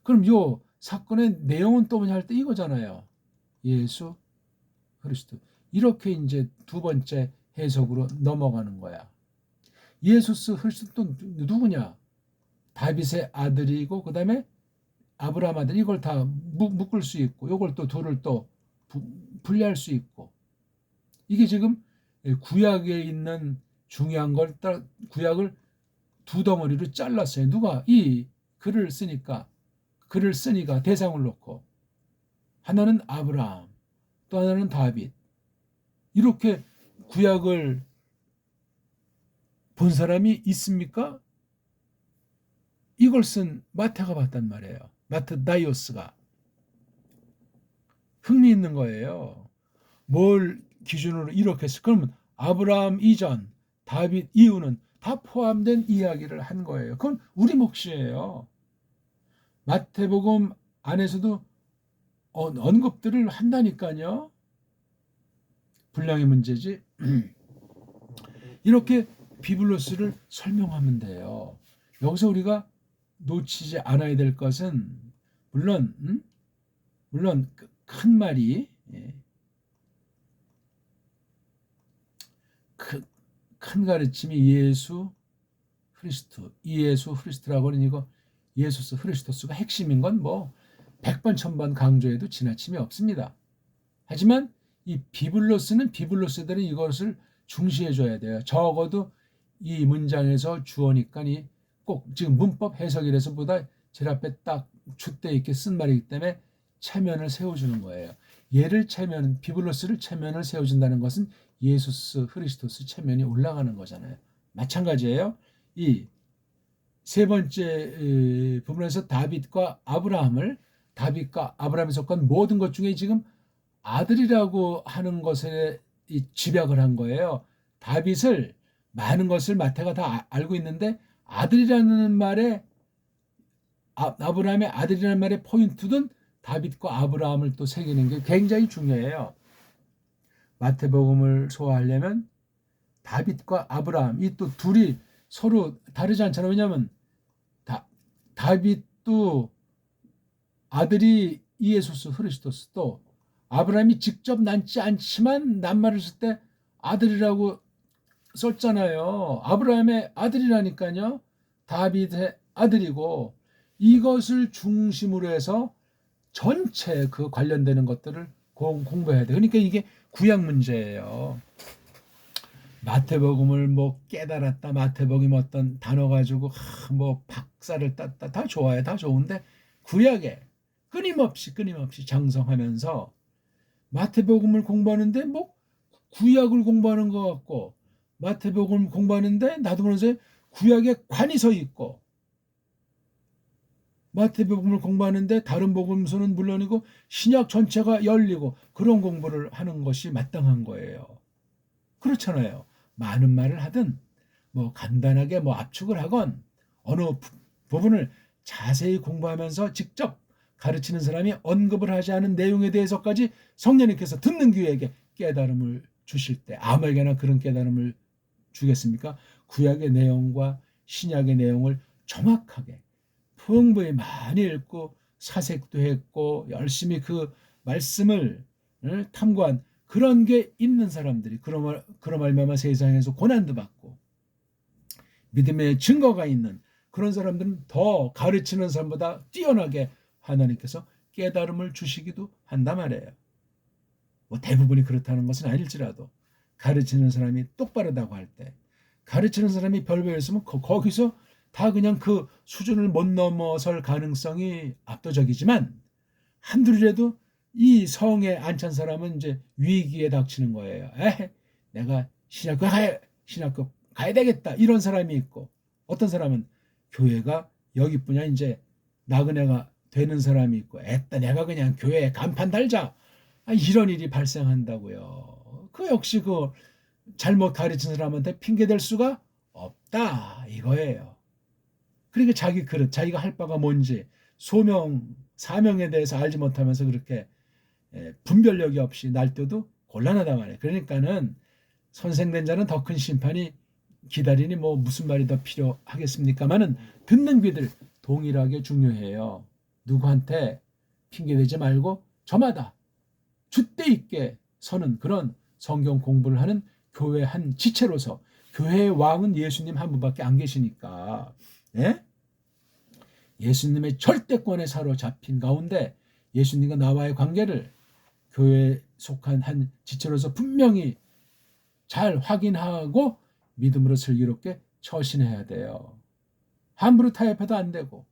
그럼 요 사건의 내용은 또 뭐냐 할 때 이거잖아요. 예수 그리스도. 이렇게 이제 두 번째 해석으로 넘어가는 거야. 예수스 그리스도 또 누구냐? 다윗의 아들이고 그다음에 아브라함 아들 이걸 다 묶을 수 있고 이걸 또 둘을 또 분리할 수 있고 이게 지금 구약에 있는 중요한 걸 구약을 두 덩어리로 잘랐어요. 누가 이 글을 쓰니까 대상을 놓고 하나는 아브라함 또 하나는 다윗 이렇게 구약을 본 사람이 있습니까? 이걸 쓴 마태가 봤단 말이에요. 마트다이오스가. 흥미있는 거예요. 뭘 기준으로 이렇게 했어? 그러면 아브라함 이전, 다윗 이후는 다 포함된 이야기를 한 거예요. 그건 우리 몫이에요. 마태복음 안에서도 언급들을 한다니까요. 분량의 문제지. 이렇게 비블로스를 설명하면 돼요. 여기서 우리가 놓치지 않아야 될 것은 물론 큰 말이 큰 가르침이 예수 그리스도라고 하는 이거 예수스 크리스토스가 핵심인 건 뭐 100번 1000번 강조해도 지나침이 없습니다. 하지만 이 비블로스들은 이것을 중시해 줘야 돼요. 적어도 이 문장에서 주어니까 꼭 지금 문법 해석이라서보다 제 앞에 딱 줏대 있게 쓴 말이기 때문에 체면을 세워주는 거예요. 비블로스를 체면을 세워준다는 것은 예수스 크리스토스 체면이 올라가는 거잖아요. 마찬가지예요. 이 세 번째 부분에서 다윗과 아브라함에 속한 모든 것 중에 지금 아들이라고 하는 것에 집약을 한 거예요. 다윗을 많은 것을 마태가 다 알고 있는데 아들이라는 말에 아브라함의 아들이라는 말의 포인트든 다윗과 아브라함을 또 새기는 게 굉장히 중요해요. 마태복음을 소화하려면 다윗과 아브라함 이 또 둘이 서로 다르지 않잖아요. 왜냐하면 다윗도 아들이 예수스 크리스토스 또 아브라함이 직접 낳지 않지만 낱말을 쓸 때 아들이라고 썼잖아요. 아브라함의 아들이라니까요. 다윗의 아들이고 이것을 중심으로 해서 전체 그 관련되는 것들을 공부해야 돼. 그러니까 이게 구약 문제예요. 마태복음을 뭐 깨달았다. 마태복음 어떤 단어 가지고 뭐 박사를 땄다. 다 좋아요. 다 좋은데 구약에 끊임없이 장성하면서 마태복음을 공부하는데 뭐 구약을 공부하는 것 같고 마태복음 공부하는데 나도 모르면서 구약에 관이 서 있고, 마태복음을 공부하는데 다른 복음서는 물론이고 신약 전체가 열리고, 그런 공부를 하는 것이 마땅한 거예요. 그렇잖아요. 많은 말을 하든 뭐 간단하게 뭐 압축을 하건 어느 부분을 자세히 공부하면서 직접 가르치는 사람이 언급을 하지 않은 내용에 대해서까지 성령님께서 듣는 귀에게 깨달음을 주실 때, 아무에게나 그런 깨달음을 주겠습니까? 구약의 내용과 신약의 내용을 정확하게 풍부히 많이 읽고 사색도 했고 열심히 그 말씀을 탐구한 그런 게 있는 사람들이, 그런 말미암아 세상에서 고난도 받고 믿음의 증거가 있는 그런 사람들은 더 가르치는 사람보다 뛰어나게 하나님께서 깨달음을 주시기도 한단 말이에요. 뭐 대부분이 그렇다는 것은 아닐지라도 가르치는 사람이 똑바르다고 할 때, 가르치는 사람이 별별했으면 거기서 다 그냥 그 수준을 못 넘어설 가능성이 압도적이지만, 한둘이라도 이 성에 안 찬 사람은 이제 위기에 닥치는 거예요. 내가 신학교 가야 되겠다, 이런 사람이 있고, 어떤 사람은 교회가 여기뿐이야 이제 나그네가 되는 사람이 있고, 내가 그냥 교회에 간판 달자, 이런 일이 발생한다고요. 그 역시 그 잘못 가르친 사람한테 핑계 댈 수가 없다 이거예요. 그러니까 자기 그릇, 자기가 할 바가 뭔지 소명, 사명에 대해서 알지 못하면서 그렇게 분별력이 없이 날뛰어도 곤란하단 말이에요. 그러니까는 선생된 자는 더 큰 심판이 기다리니 뭐 무슨 말이 더 필요하겠습니까마는 듣는 귀들 동일하게 중요해요. 누구한테 핑계대지 말고 저마다 줏대 있게 서는 그런 성경 공부를 하는 교회 한 지체로서, 교회의 왕은 예수님 한 분밖에 안 계시니까, 예? 예수님의 절대권에 사로잡힌 가운데 예수님과 나와의 관계를 교회에 속한 한 지체로서 분명히 잘 확인하고 믿음으로 슬기롭게 처신해야 돼요. 함부로 타협해도 안 되고,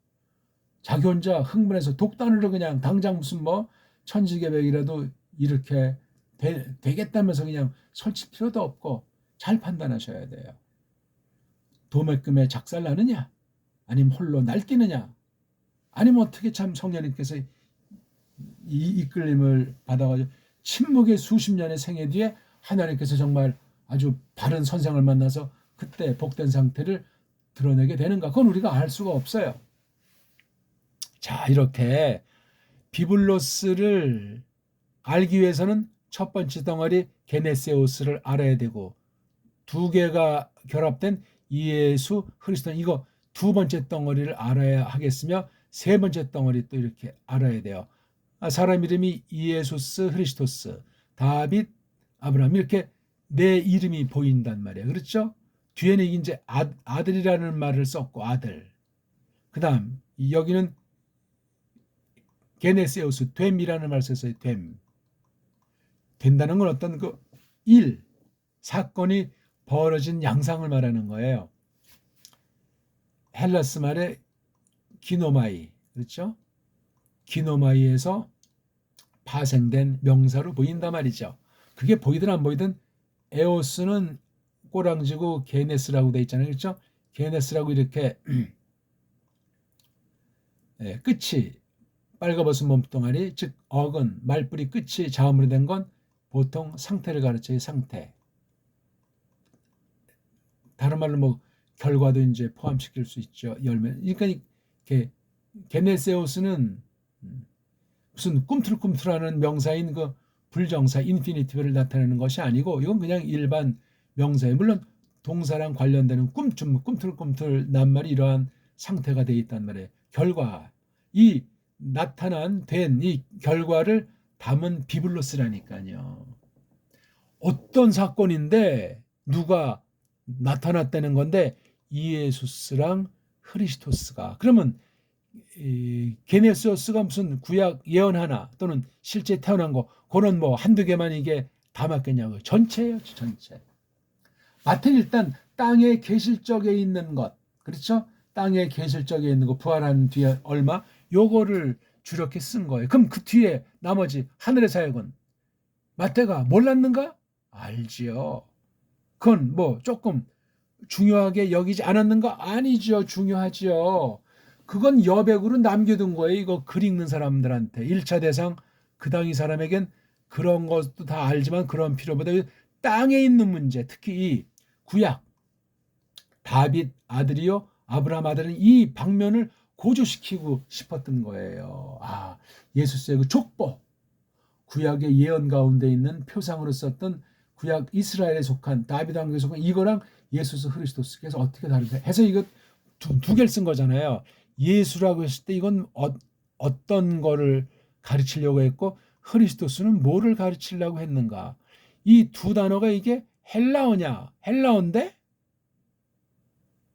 자기 혼자 흥분해서 독단으로 그냥 당장 무슨 뭐 천지개벽이라도 이렇게 되겠다면서 그냥 설칠 필요도 없고 잘 판단하셔야 돼요. 도매금에 작살나느냐, 아니면 홀로 날뛰느냐, 아니면 어떻게 참 성령님께서 이 이끌림을 받아가지고 침묵의 수십 년의 생애 뒤에 하나님께서 정말 아주 바른 선생을 만나서 그때 복된 상태를 드러내게 되는가, 그건 우리가 알 수가 없어요. 자, 이렇게 비블로스를 알기 위해서는 첫 번째 덩어리 게네세우스를 알아야 되고, 두 개가 결합된 이예수 그리스도, 이거 두 번째 덩어리를 알아야 하겠으며, 세 번째 덩어리 또 이렇게 알아야 돼요. 사람 이름이 이예수스, 크리스토스, 다빗, 아브라함, 이렇게 네 이름이 보인단 말이에요. 그렇죠? 뒤에는 이제 아들이라는 말을 썼고, 아들. 그 다음 여기는 게네세우스, 됨이라는 말을 썼어요. 됨. 된다는 건 어떤 그 일, 사건이 벌어진 양상을 말하는 거예요. 헬라스 말의 기노마이, 그렇죠? 기노마이에서 파생된 명사로 보인단 말이죠. 그게 보이든 안 보이든 에오스는 꼬랑지고 게네스라고 돼 있잖아요. 그렇죠? 게네스라고 이렇게 끝이 빨가벗은 몸뚱아리, 즉 어근, 말뿌리 끝이 자음으로 된 건 보통 상태를 가르쳐요. 상태. 다른 말로 뭐 결과도 이제 포함시킬 수 있죠. 열매. 그러니까 게네세우스는 무슨 꿈틀꿈틀하는 명사인 그 불정사 인피니티브를 나타내는 것이 아니고, 이건 그냥 일반 명사예요. 물론 동사랑 관련되는 꿈틀꿈틀 낱말이 이러한 상태가 되어 있단 말이에요. 결과, 이 나타난 된 이 결과를 담은 비블로스라니까요. 어떤 사건인데 누가 나타났다는 건데 이에수스랑 크리스토스가, 그러면 게네시오스가 무슨 구약 예언 하나 또는 실제 태어난 거 그런 뭐 한두 개만 이게 담았겠냐고요. 전체예요. 전체. 마태는 일단 땅에 계실 적에 있는 것, 그렇죠? 땅에 계실 적에 있는 거, 부활한 뒤에 얼마, 요거를 주력해 쓴 거예요. 그럼 그 뒤에 나머지 하늘의 사역은 마태가 몰랐는가? 알지요. 그건 뭐 조금 중요하게 여기지 않았는가? 아니죠. 중요하지요. 그건 여백으로 남겨둔 거예요. 이거 글 읽는 사람들한테. 1차 대상 그 당시 사람에겐 그런 것도 다 알지만 그런 필요보다 땅에 있는 문제, 특히 이 구약 다윗 아들이요 아브라함 아들은 이 방면을 고조시키고 싶었던 거예요. 아, 예수스의 그 족보, 구약의 예언 가운데 있는 표상으로 썼던 구약 이스라엘에 속한 다윗 왕국에 속한 이거랑 예수 그리스도께서 어떻게 다른가 해서 이거 두 개를 쓴 거잖아요. 예수라고 했을 때 이건 어떤 거를 가르치려고 했고 그리스도스는 뭐를 가르치려고 했는가. 이 두 단어가 이게 헬라어냐 헬라어인데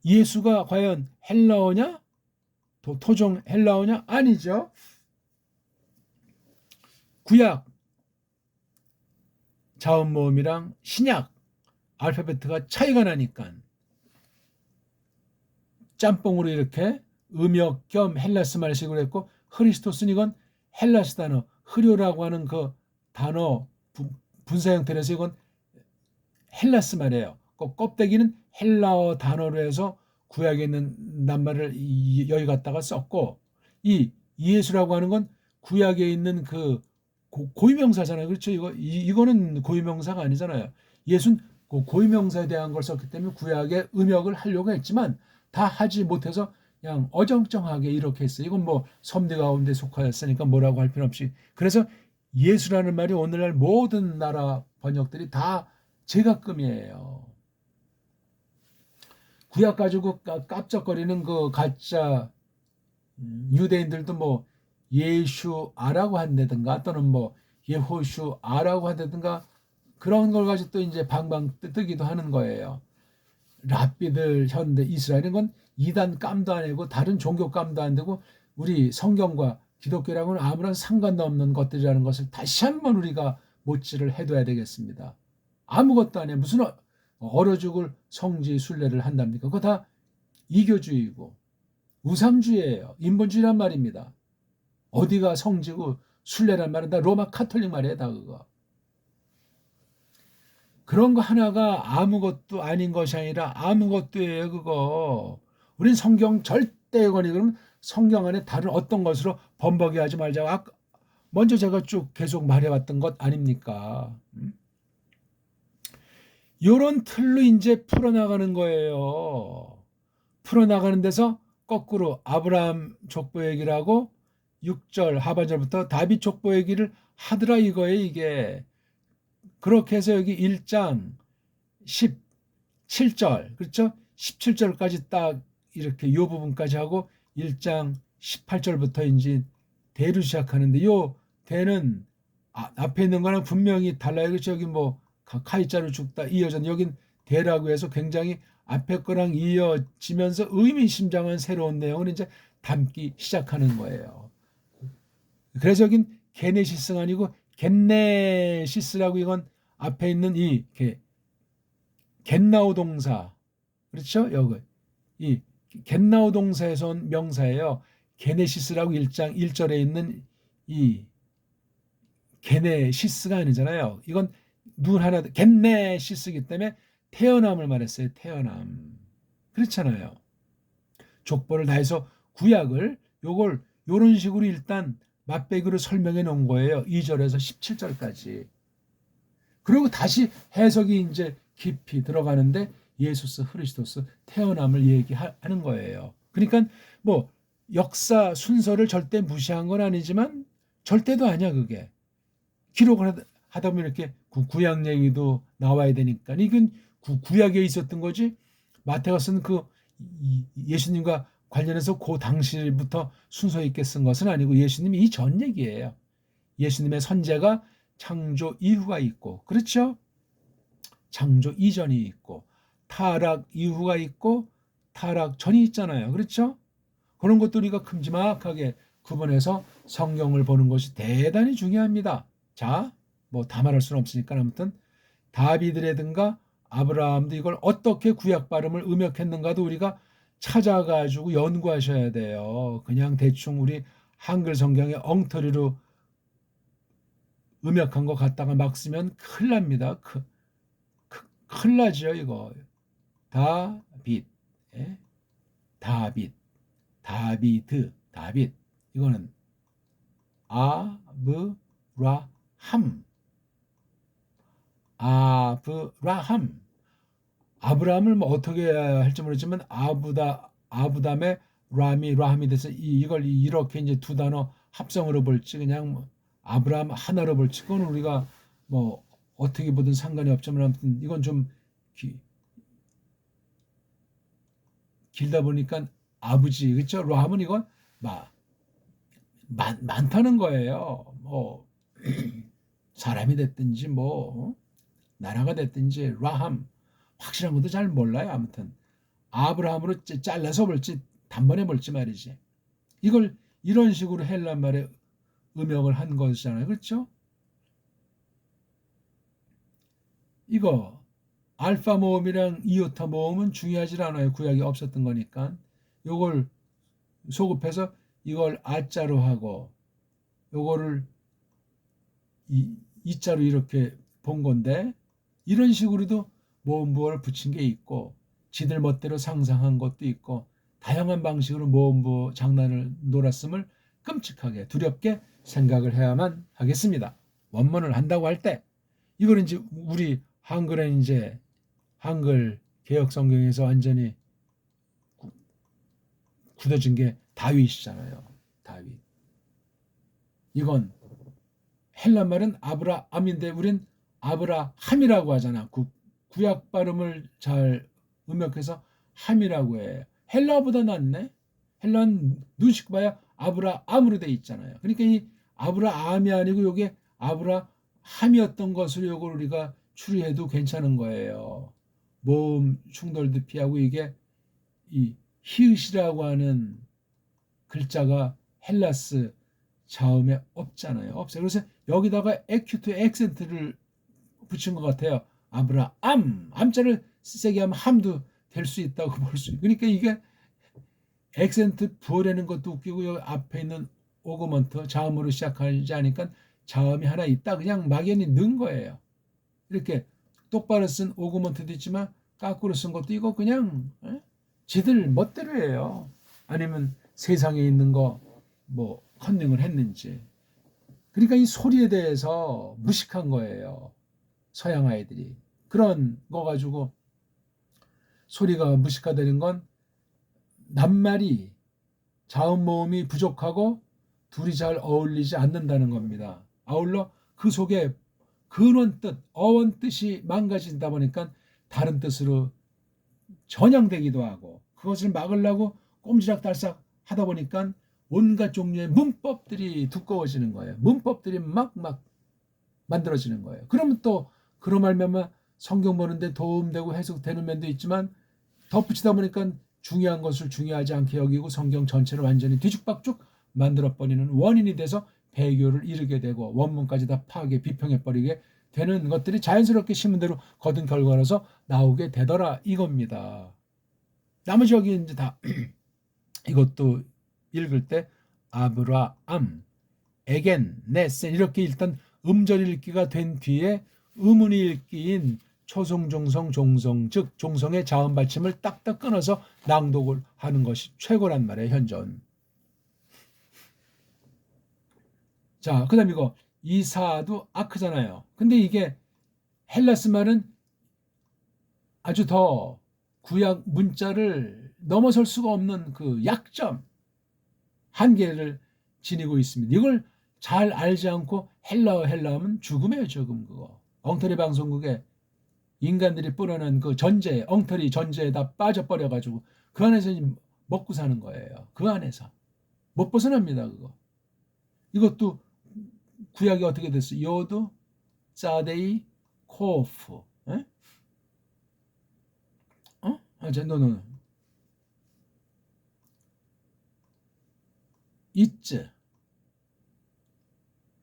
예수가 과연 헬라어냐 토종 헬라어냐 아니죠. 구약 자음모음이랑 신약 알파벳가 차이가 나니까 짬뽕으로 이렇게 음역 겸 헬라스 말식으로 했고 크리스토스는 이건 헬라스 단어 흐료라고 하는 그 단어 분사 형태라서 이건 헬라스 말이에요. 그 껍데기는 헬라어 단어로 해서 구약에 있는 낱말을 여기 갖다가 썼고 이 예수라고 하는 건 구약에 있는 그 고유명사잖아요. 그렇죠? 이거는 고유명사가 아니잖아요. 예수는 고유명사에 대한 걸 썼기 때문에 구약에 음역을 하려고 했지만 다 하지 못해서 그냥 어정쩡하게 이렇게 했어요. 이건 뭐 섬대 가운데 속하였으니까 뭐라고 할 필요 없이. 그래서 예수라는 말이 오늘날 모든 나라 번역들이 다 제각금이에요. 구약 가지고 깝적거리는 그 가짜 유대인들도 뭐 예슈아라고 한다든가 또는 뭐 예호슈아라고 한다든가 그런 걸 가지고 또 이제 방방 뜨기도 하는 거예요. 랍비들 현대 이스라엘은 건 이단 깜도 안 하고 다른 종교 깜도 안 되고 우리 성경과 기독교랑은 아무런 상관도 없는 것들이라는 것을 다시 한번 우리가 모찌를 해둬야 되겠습니다. 아무것도 아니에요. 무슨 얼어 죽을 성지 순례를 한답니까? 그거 다 이교주의고 우상주의예요. 인본주의란 말입니다. 어디가 성지고 순례란 말은 다 로마 카톨릭 말이에요. 다 그거. 그런 거 하나가 아무것도 아닌 것이 아니라 아무것도예요. 그거. 우린 성경 절대 권위 그러면 성경 안에 다른 어떤 것으로 범벅이 하지 말자고 먼저 제가 쭉 계속 말해왔던 것 아닙니까? 요런 틀로 이제 풀어나가는 거예요. 풀어나가는 데서 거꾸로 아브라함 족보 얘기를 하고 6절 하반절부터 다윗 족보 얘기를 하더라 이거예요. 이게 그렇게 해서 여기 1장 17절 그렇죠? 17절까지 딱 이렇게 요 부분까지 하고 1장 18절부터 이제 대로 시작하는데 요 대는 앞에 있는 거는 분명히 달라요. 그렇죠? 여기 뭐 카이자로 죽다 이어졌는데 여긴 대라고 해서 굉장히 앞에 거랑 이어지면서 의미심장한 새로운 내용을 이제 담기 시작하는 거예요. 그래서 여긴 게네시스가 아니고 겟네시스라고 이건 앞에 있는 이 겟나우 동사 그렇죠? 여기 이 겟나우 동사에서 온 명사예요. 게네시스라고 1장 1절에 있는 이 게네시스가 아니잖아요. 이건 눈 하나 겟네시스이기 때문에 태어남을 말했어요. 태어남. 그렇잖아요. 족보를 다해서 구약을 요걸 요런 식으로 일단 맛배기로 설명해 놓은 거예요. 2절에서 17절까지. 그리고 다시 해석이 이제 깊이 들어가는데 예수스 그리스도스 태어남을 얘기하는 거예요. 그러니까 뭐 역사 순서를 절대 무시한 건 아니지만 절대도 아니야 그게. 기록을 하다 보면 이렇게 구약 얘기도 나와야 되니까 이건 구약에 있었던 거지. 마태가 쓴 그 예수님과 관련해서 그 당시부터 순서 있게 쓴 것은 아니고 예수님이 이 전 얘기예요. 예수님의 선제가 창조 이후가 있고 그렇죠? 창조 이전이 있고 타락 이후가 있고 타락 전이 있잖아요. 그렇죠? 그런 것도 우리가 큼지막하게 구분해서 성경을 보는 것이 대단히 중요합니다. 자, 뭐 다 말할 수는 없으니까 아무튼 다비드라든가 아브라함도 이걸 어떻게 구약 발음을 음역했는가도 우리가 찾아가지고 연구하셔야 돼요. 그냥 대충 우리 한글 성경에 엉터리로 음역한 거 갖다가 막 쓰면 큰일 납니다. 큰일 나죠 이거. 다빗, 예? 다빗, 다비드, 다빗. 이거는 아브라함, 아브라함. 아브라함을 뭐 어떻게 할지 모르지만 아부담의 라함이 돼서 이걸 이렇게 이제 두 단어 합성으로 볼지 그냥 뭐 아브라함 하나로 볼지 그건 우리가 뭐 어떻게 보든 상관이 없지만 아무튼 이건 좀 길다 보니까 아버지 그렇죠? 라함은 이건 많다는 거예요. 뭐 사람이 됐든지 뭐 나라가 됐든지 라함 확실한 것도 잘 몰라요. 아무튼 아브라함으로 잘라서 볼지 단번에 볼지 말이지. 이걸 이런 식으로 헬란 말에 음역을 한 것이잖아요. 그렇죠? 이거 알파 모음이랑 이오타 모음은 중요하지 않아요. 구약이 없었던 거니까. 요걸 소급해서 이걸 아자로 하고 요거를 이자로 이렇게 본 건데 이런 식으로도 모음부호를 붙인 게 있고 지들 멋대로 상상한 것도 있고 다양한 방식으로 모음부호 장난을 놀았음을 끔찍하게 두렵게 생각을 해야만 하겠습니다. 원문을 한다고 할 때 이걸 이제 우리 한글에 이제 한글 개혁 성경에서 완전히 굳어진 게 다윗이잖아요. 다윗. 이건 헬란 말은 아브라함인데 우린 아브라함이라고 하잖아. 구약 발음을 잘 음역해서 함이라고 해. 헬라보다 낫네. 헬라는 눈식 봐야 아브라함으로 돼 있잖아요. 그러니까 이 아브라함이 아니고 이게 아브라함이었던 것을 요걸 우리가 추리해도 괜찮은 거예요. 모음 충돌도 피하고 이게 이 히읗이라고 하는 글자가 헬라스 자음에 없잖아요. 없어요. 그래서 여기다가 에큐트 액센트를 붙인 것 같아요. 아브라함, 암자를 세게 하면 함도 될 수 있다고 볼 수 있고. 그러니까 이게 액센트 부어내는 것도 웃기고 여기 앞에 있는 오그먼트 자음으로 시작하지 않으니까 자음이 하나 있다. 그냥 막연히 넣은 거예요. 이렇게 똑바로 쓴 오그먼트도 있지만 까꾸로 쓴 것도 이거 그냥 지들 멋대로 해요. 아니면 세상에 있는 거 뭐 컨닝을 했는지. 그러니까 이 소리에 대해서 무식한 거예요. 서양 아이들이. 그런 거 가지고 소리가 무식화되는 건 낱말이 자음 모음이 부족하고 둘이 잘 어울리지 않는다는 겁니다. 아울러 그 속에 근원 뜻, 어원 뜻이 망가진다 보니까 다른 뜻으로 전향되기도 하고 그것을 막으려고 꼼지락달싹 하다 보니까 온갖 종류의 문법들이 두꺼워지는 거예요. 문법들이 막 만들어지는 거예요. 그러면 또 그런 말면 성경 보는데 도움되고 해석되는 면도 있지만 덧붙이다 보니까 중요한 것을 중요하지 않게 여기고 성경 전체를 완전히 뒤죽박죽 만들어버리는 원인이 돼서 배교를 이르게 되고 원문까지 다 파괴 비평해버리게 되는 것들이 자연스럽게 신문대로 거둔 결과로서 나오게 되더라 이겁니다. 나머지 여기 이제 다 이것도 읽을 때 아브라함, 에겐, 네센 이렇게 일단 음절 읽기가 된 뒤에 의문이 읽기인 초성, 종성, 종성 즉 종성의 자음 받침을 딱딱 끊어서 낭독을 하는 것이 최고란 말이에요. 현존. 자, 그 다음 이거 이사도 아크잖아요. 근데 이게 헬라스 말은 아주 더 구약 문자를 넘어설 수가 없는 그 약점 한계를 지니고 있습니다. 이걸 잘 알지 않고 헬라하면 죽음이에요. 죽음 그거. 엉터리 방송국에 인간들이 뿌려낸 그 전제, 엉터리 전제에다 빠져버려가지고 그 안에서 먹고 사는 거예요. 그 안에서. 못 벗어납니다. 그거. 이것도 구약이 어떻게 됐어요? 요드, 사데이, 코프. 에? 어? 아, 노. 이츠.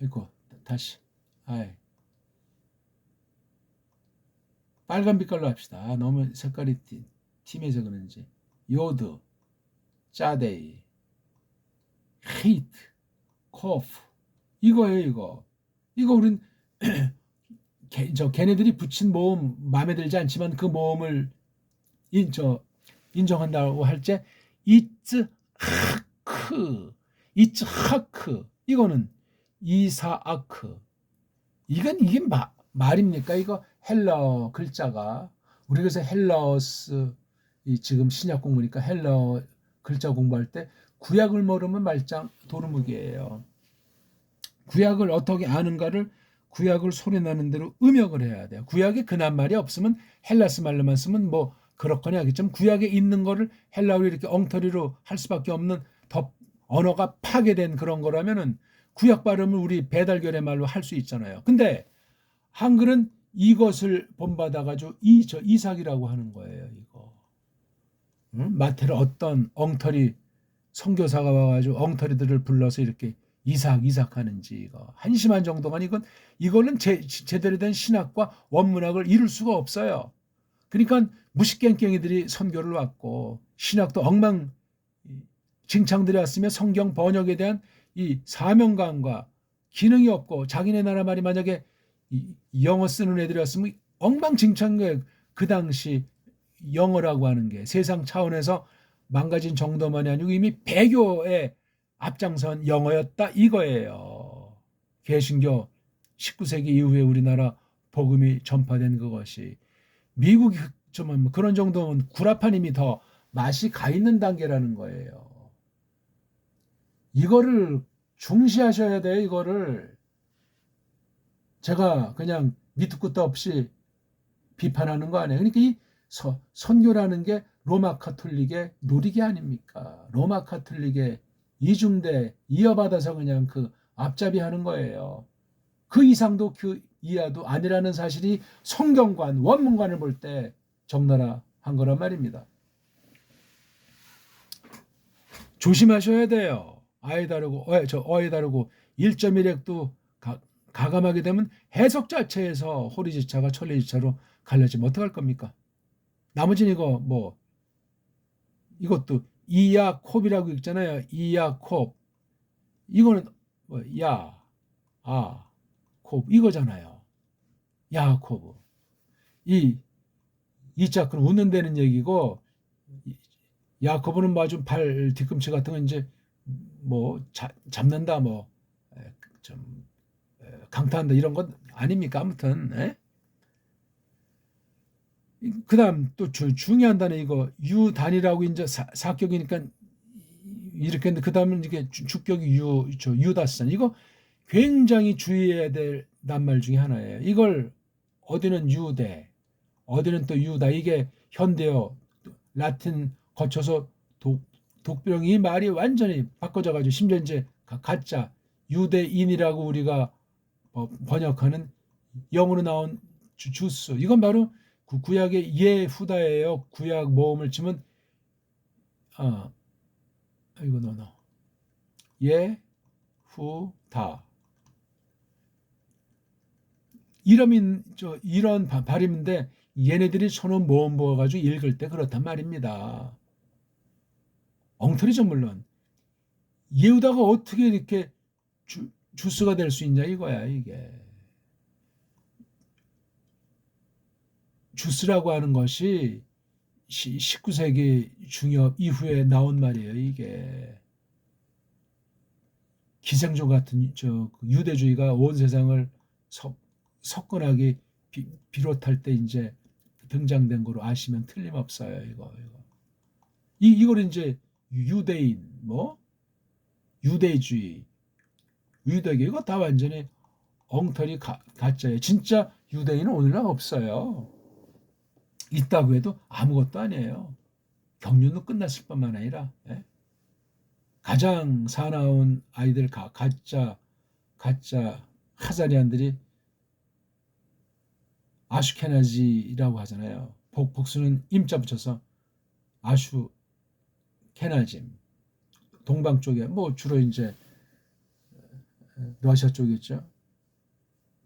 이거 다시. 아이. 빨간 빛깔로 합시다. 너무 색깔이 팀해서 그런지. 요드, 짜데이, 히트, 코프. 이거예요, 이거. 이거 우린 걔네들이 붙인 모음 마음에 들지 않지만 그 모음을 인정한다고 할 때 이츠 하크, 이츠 하크, 이거는 이사아크. 이게 말입니까? 이거 헬러 글자가 우리 그래서 헬러스 지금 신약 공부니까 헬러 글자 공부할 때 구약을 모르면 말짱 도루묵이에요. 구약을 어떻게 아는가를 구약을 소리나는 대로 음역을 해야 돼요. 구약에 그 낱말이 없으면 헬라스 말로만 쓰면 뭐 그렇거니 하겠지만 구약에 있는 거를 헬라어로 이렇게 엉터리로 할 수밖에 없는 언어가 파괴된 그런 거라면은 구약 발음을 우리 배달결의 말로 할 수 있잖아요. 근데 한글은 이것을 본받아가지고 이삭이라고 하는 거예요. 이거. 응? 마태를 어떤 엉터리 선교사가 와가지고 엉터리들을 불러서 이렇게 이삭 하는지 이거 한심한 정도만 이거는 제대로 된 신학과 원문학을 이룰 수가 없어요. 그러니까 무식갱갱이들이 선교를 왔고 신학도 엉망진창들이 왔으며 성경 번역에 대한 이 사명감과 기능이 없고 자기네 나라 말이 만약에 영어 쓰는 애들이었으면 엉망진창 거예요. 그 당시 영어라고 하는 게 세상 차원에서 망가진 정도만이 아니고 이미 배교에 앞장선 영어였다 이거예요. 개신교 19세기 이후에 우리나라 복음이 전파된 그것이 미국 좀 그런 정도면 구라파님이 더 맛이 가 있는 단계라는 거예요. 이거를 중시하셔야 돼요. 이거를 제가 그냥 밑도 끝도 없이 비판하는 거 아니에요. 그러니까 이 선교라는 게 로마 카톨릭의 놀이기 아닙니까? 로마 카톨릭의 이중대 이어받아서 그냥 그 앞잡이 하는 거예요. 그 이상도 그 이하도 아니라는 사실이 성경관 원문관을 볼 때 적나라한 거란 말입니다. 조심하셔야 돼요. 아예 다르고 어에 다르고 1.1핵도 가감하게 되면 해석 자체에서 호리지차가 천리지차로 갈라지면 어떡할 겁니까? 나머지는 이것도 이야콥이라고 있잖아요. 이야콥. 이거는 콥 이거잖아요. 야코브. 이 짝은 웃는 데는 얘기고 야코브는 좀 발 뒤꿈치 같은 거 이제 잡는다 좀 강타한다 이런 건 아닙니까? 아무튼 그다음 또 중요한 단어 이거 유단이라고 이제 사격이니까 이렇게 했는데 그다음은 이게 주격이 유다스잖아요. 이거 굉장히 주의해야 될 낱말 중에 하나예요. 이걸 어디는 유대, 어디는 또 유다. 이게 현대어, 라틴 거쳐서 독병이 말이 완전히 바꿔져가지고 심지어 이제 가짜 유대인이라고 우리가 번역하는 영어로 나온 주스. 이건 바로 구약의 예후다예요. 구약 모음을 치면 이거 예후다. 이런 발음인데 얘네들이 손은 모음 부어가지고 읽을 때 그렇단 말입니다. 엉터리죠 물론. 예후다가 어떻게 이렇게 주스가 될 수 있냐 이거야 이게. 주스라고 하는 것이 19세기 중엽 이후에 나온 말이에요. 이게 기생조 같은 유대주의가 온 세상을 석권하게 비롯할 때 이제 등장된 거로 아시면 틀림없어요. 이걸 이제 유대인 유대주의 유대교 이거 다 완전히 엉터리 가짜예요. 진짜 유대인은 오늘날 없어요. 있다고 해도 아무것도 아니에요. 경륜도 끝났을 뿐만 아니라 가장 사나운 아이들 가짜 하자리안들이 아슈케나지라고 하잖아요. 복수는 임자 붙여서 아슈케나짐. 동방 쪽에 주로 이제 러시아 쪽이죠.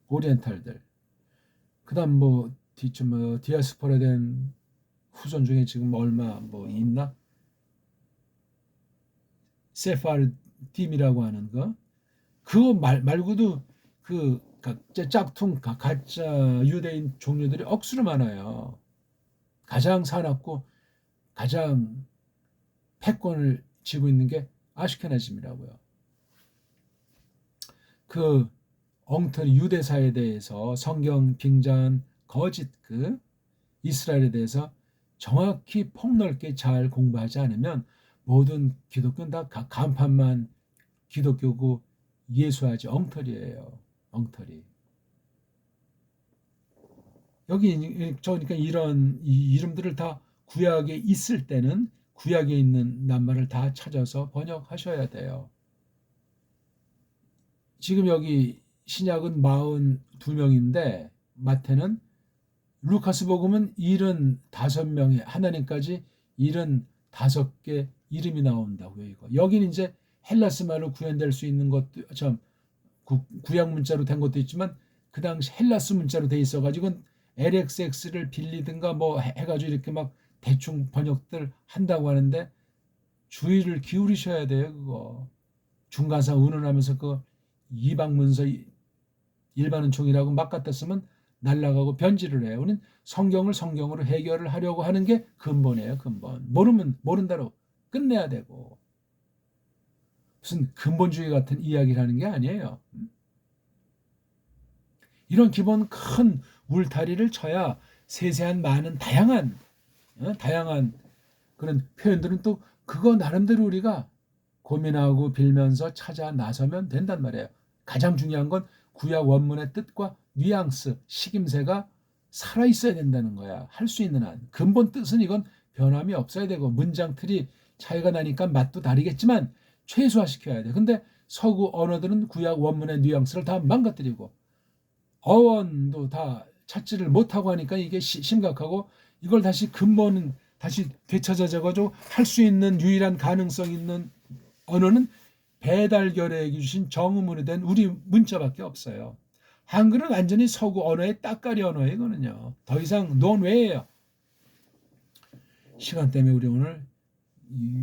오리엔탈들. 그다음 디아스포라 된 후손 중에 지금 얼마 있나? 세파르딤이라고 하는 거. 그거 말고도 그 짝퉁 가짜 유대인 종류들이 억수로 많아요. 가장 사납고 가장 패권을 쥐고 있는 게 아슈케나즘이라고요. 그 엉터리 유대사에 대해서 성경 빙자한 거짓 그 이스라엘에 대해서 정확히 폭넓게 잘 공부하지 않으면 모든 기독교는 다 간판만 기독교고 예수하지 엉터리예요. 엉터리. 여기 그러니까 이런 이름들을 다 구약에 있을 때는 구약에 있는 낱말을 다 찾아서 번역하셔야 돼요. 지금 여기 신약은 42명인데 마태는 루카스 복음은 75명의 하나님까지 75개 이름이 나온다고요. 이거. 여기는 이제 헬라스 말로 구현될 수 있는 것도 참 구약 문자로 된 것도 있지만 그 당시 헬라스 문자로 돼 있어가지고 LXX를 빌리든가 뭐 해가지고 이렇게 막 대충 번역들 한다고 하는데 주의를 기울이셔야 돼요. 그거 중간사 운운하면서 그 이방 문서 일반 은총이라고 막 갖다 쓰면 날라가고 변질을 해요. 우리는 성경을 성경으로 해결을 하려고 하는 게 근본이에요. 근본. 모르면 모른다로 끝내야 되고 무슨 근본주의 같은 이야기를 하는 게 아니에요. 이런 기본 큰 울타리를 쳐야 세세한 많은 다양한 그런 표현들은 또 그거 나름대로 우리가 고민하고 빌면서 찾아 나서면 된단 말이에요. 가장 중요한 건 구약 원문의 뜻과 뉘앙스, 식임새가 살아있어야 된다는 거야. 할 수 있는 한. 근본 뜻은 이건 변함이 없어야 되고 문장 틀이 차이가 나니까 맛도 다르겠지만 최소화시켜야 돼. 근데 서구 언어들은 구약 원문의 뉘앙스를 다 망가뜨리고 어원도 다 찾지를 못하고 하니까 이게 심각하고 이걸 다시 근본은 다시 되찾아져가지고 할 수 있는 유일한 가능성 있는 언어는 배달결핵이 주신 정음으로 된 우리 문자밖에 없어요. 한글은 완전히 서구 언어의 따까리 언어예요. 이거는요. 더 이상 논외예요. 시간 때문에 우리 오늘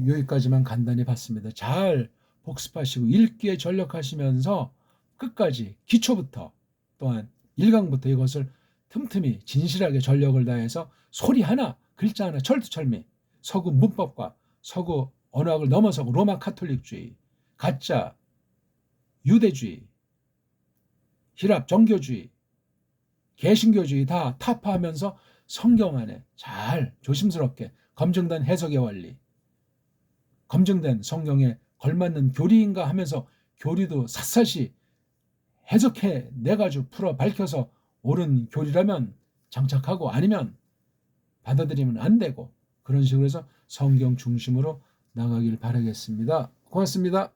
여기까지만 간단히 봤습니다. 잘 복습하시고 읽기에 전력하시면서 끝까지 기초부터 또한 1강부터 이것을 틈틈이 진실하게 전력을 다해서 소리 하나 글자 하나 철두철미 서구 문법과 서구 언어학을 넘어서고 로마 카톨릭주의 가짜 유대주의 히랍 정교주의 개신교주의 다 타파하면서 성경 안에 잘 조심스럽게 검증된 해석의 원리 검증된 성경에 걸맞는 교리인가 하면서 교리도 샅샅이 해석해 내가지고 풀어 밝혀서 옳은 교리라면 장착하고 아니면 받아들이면 안 되고 그런 식으로 해서 성경 중심으로 나가길 바라겠습니다. 고맙습니다.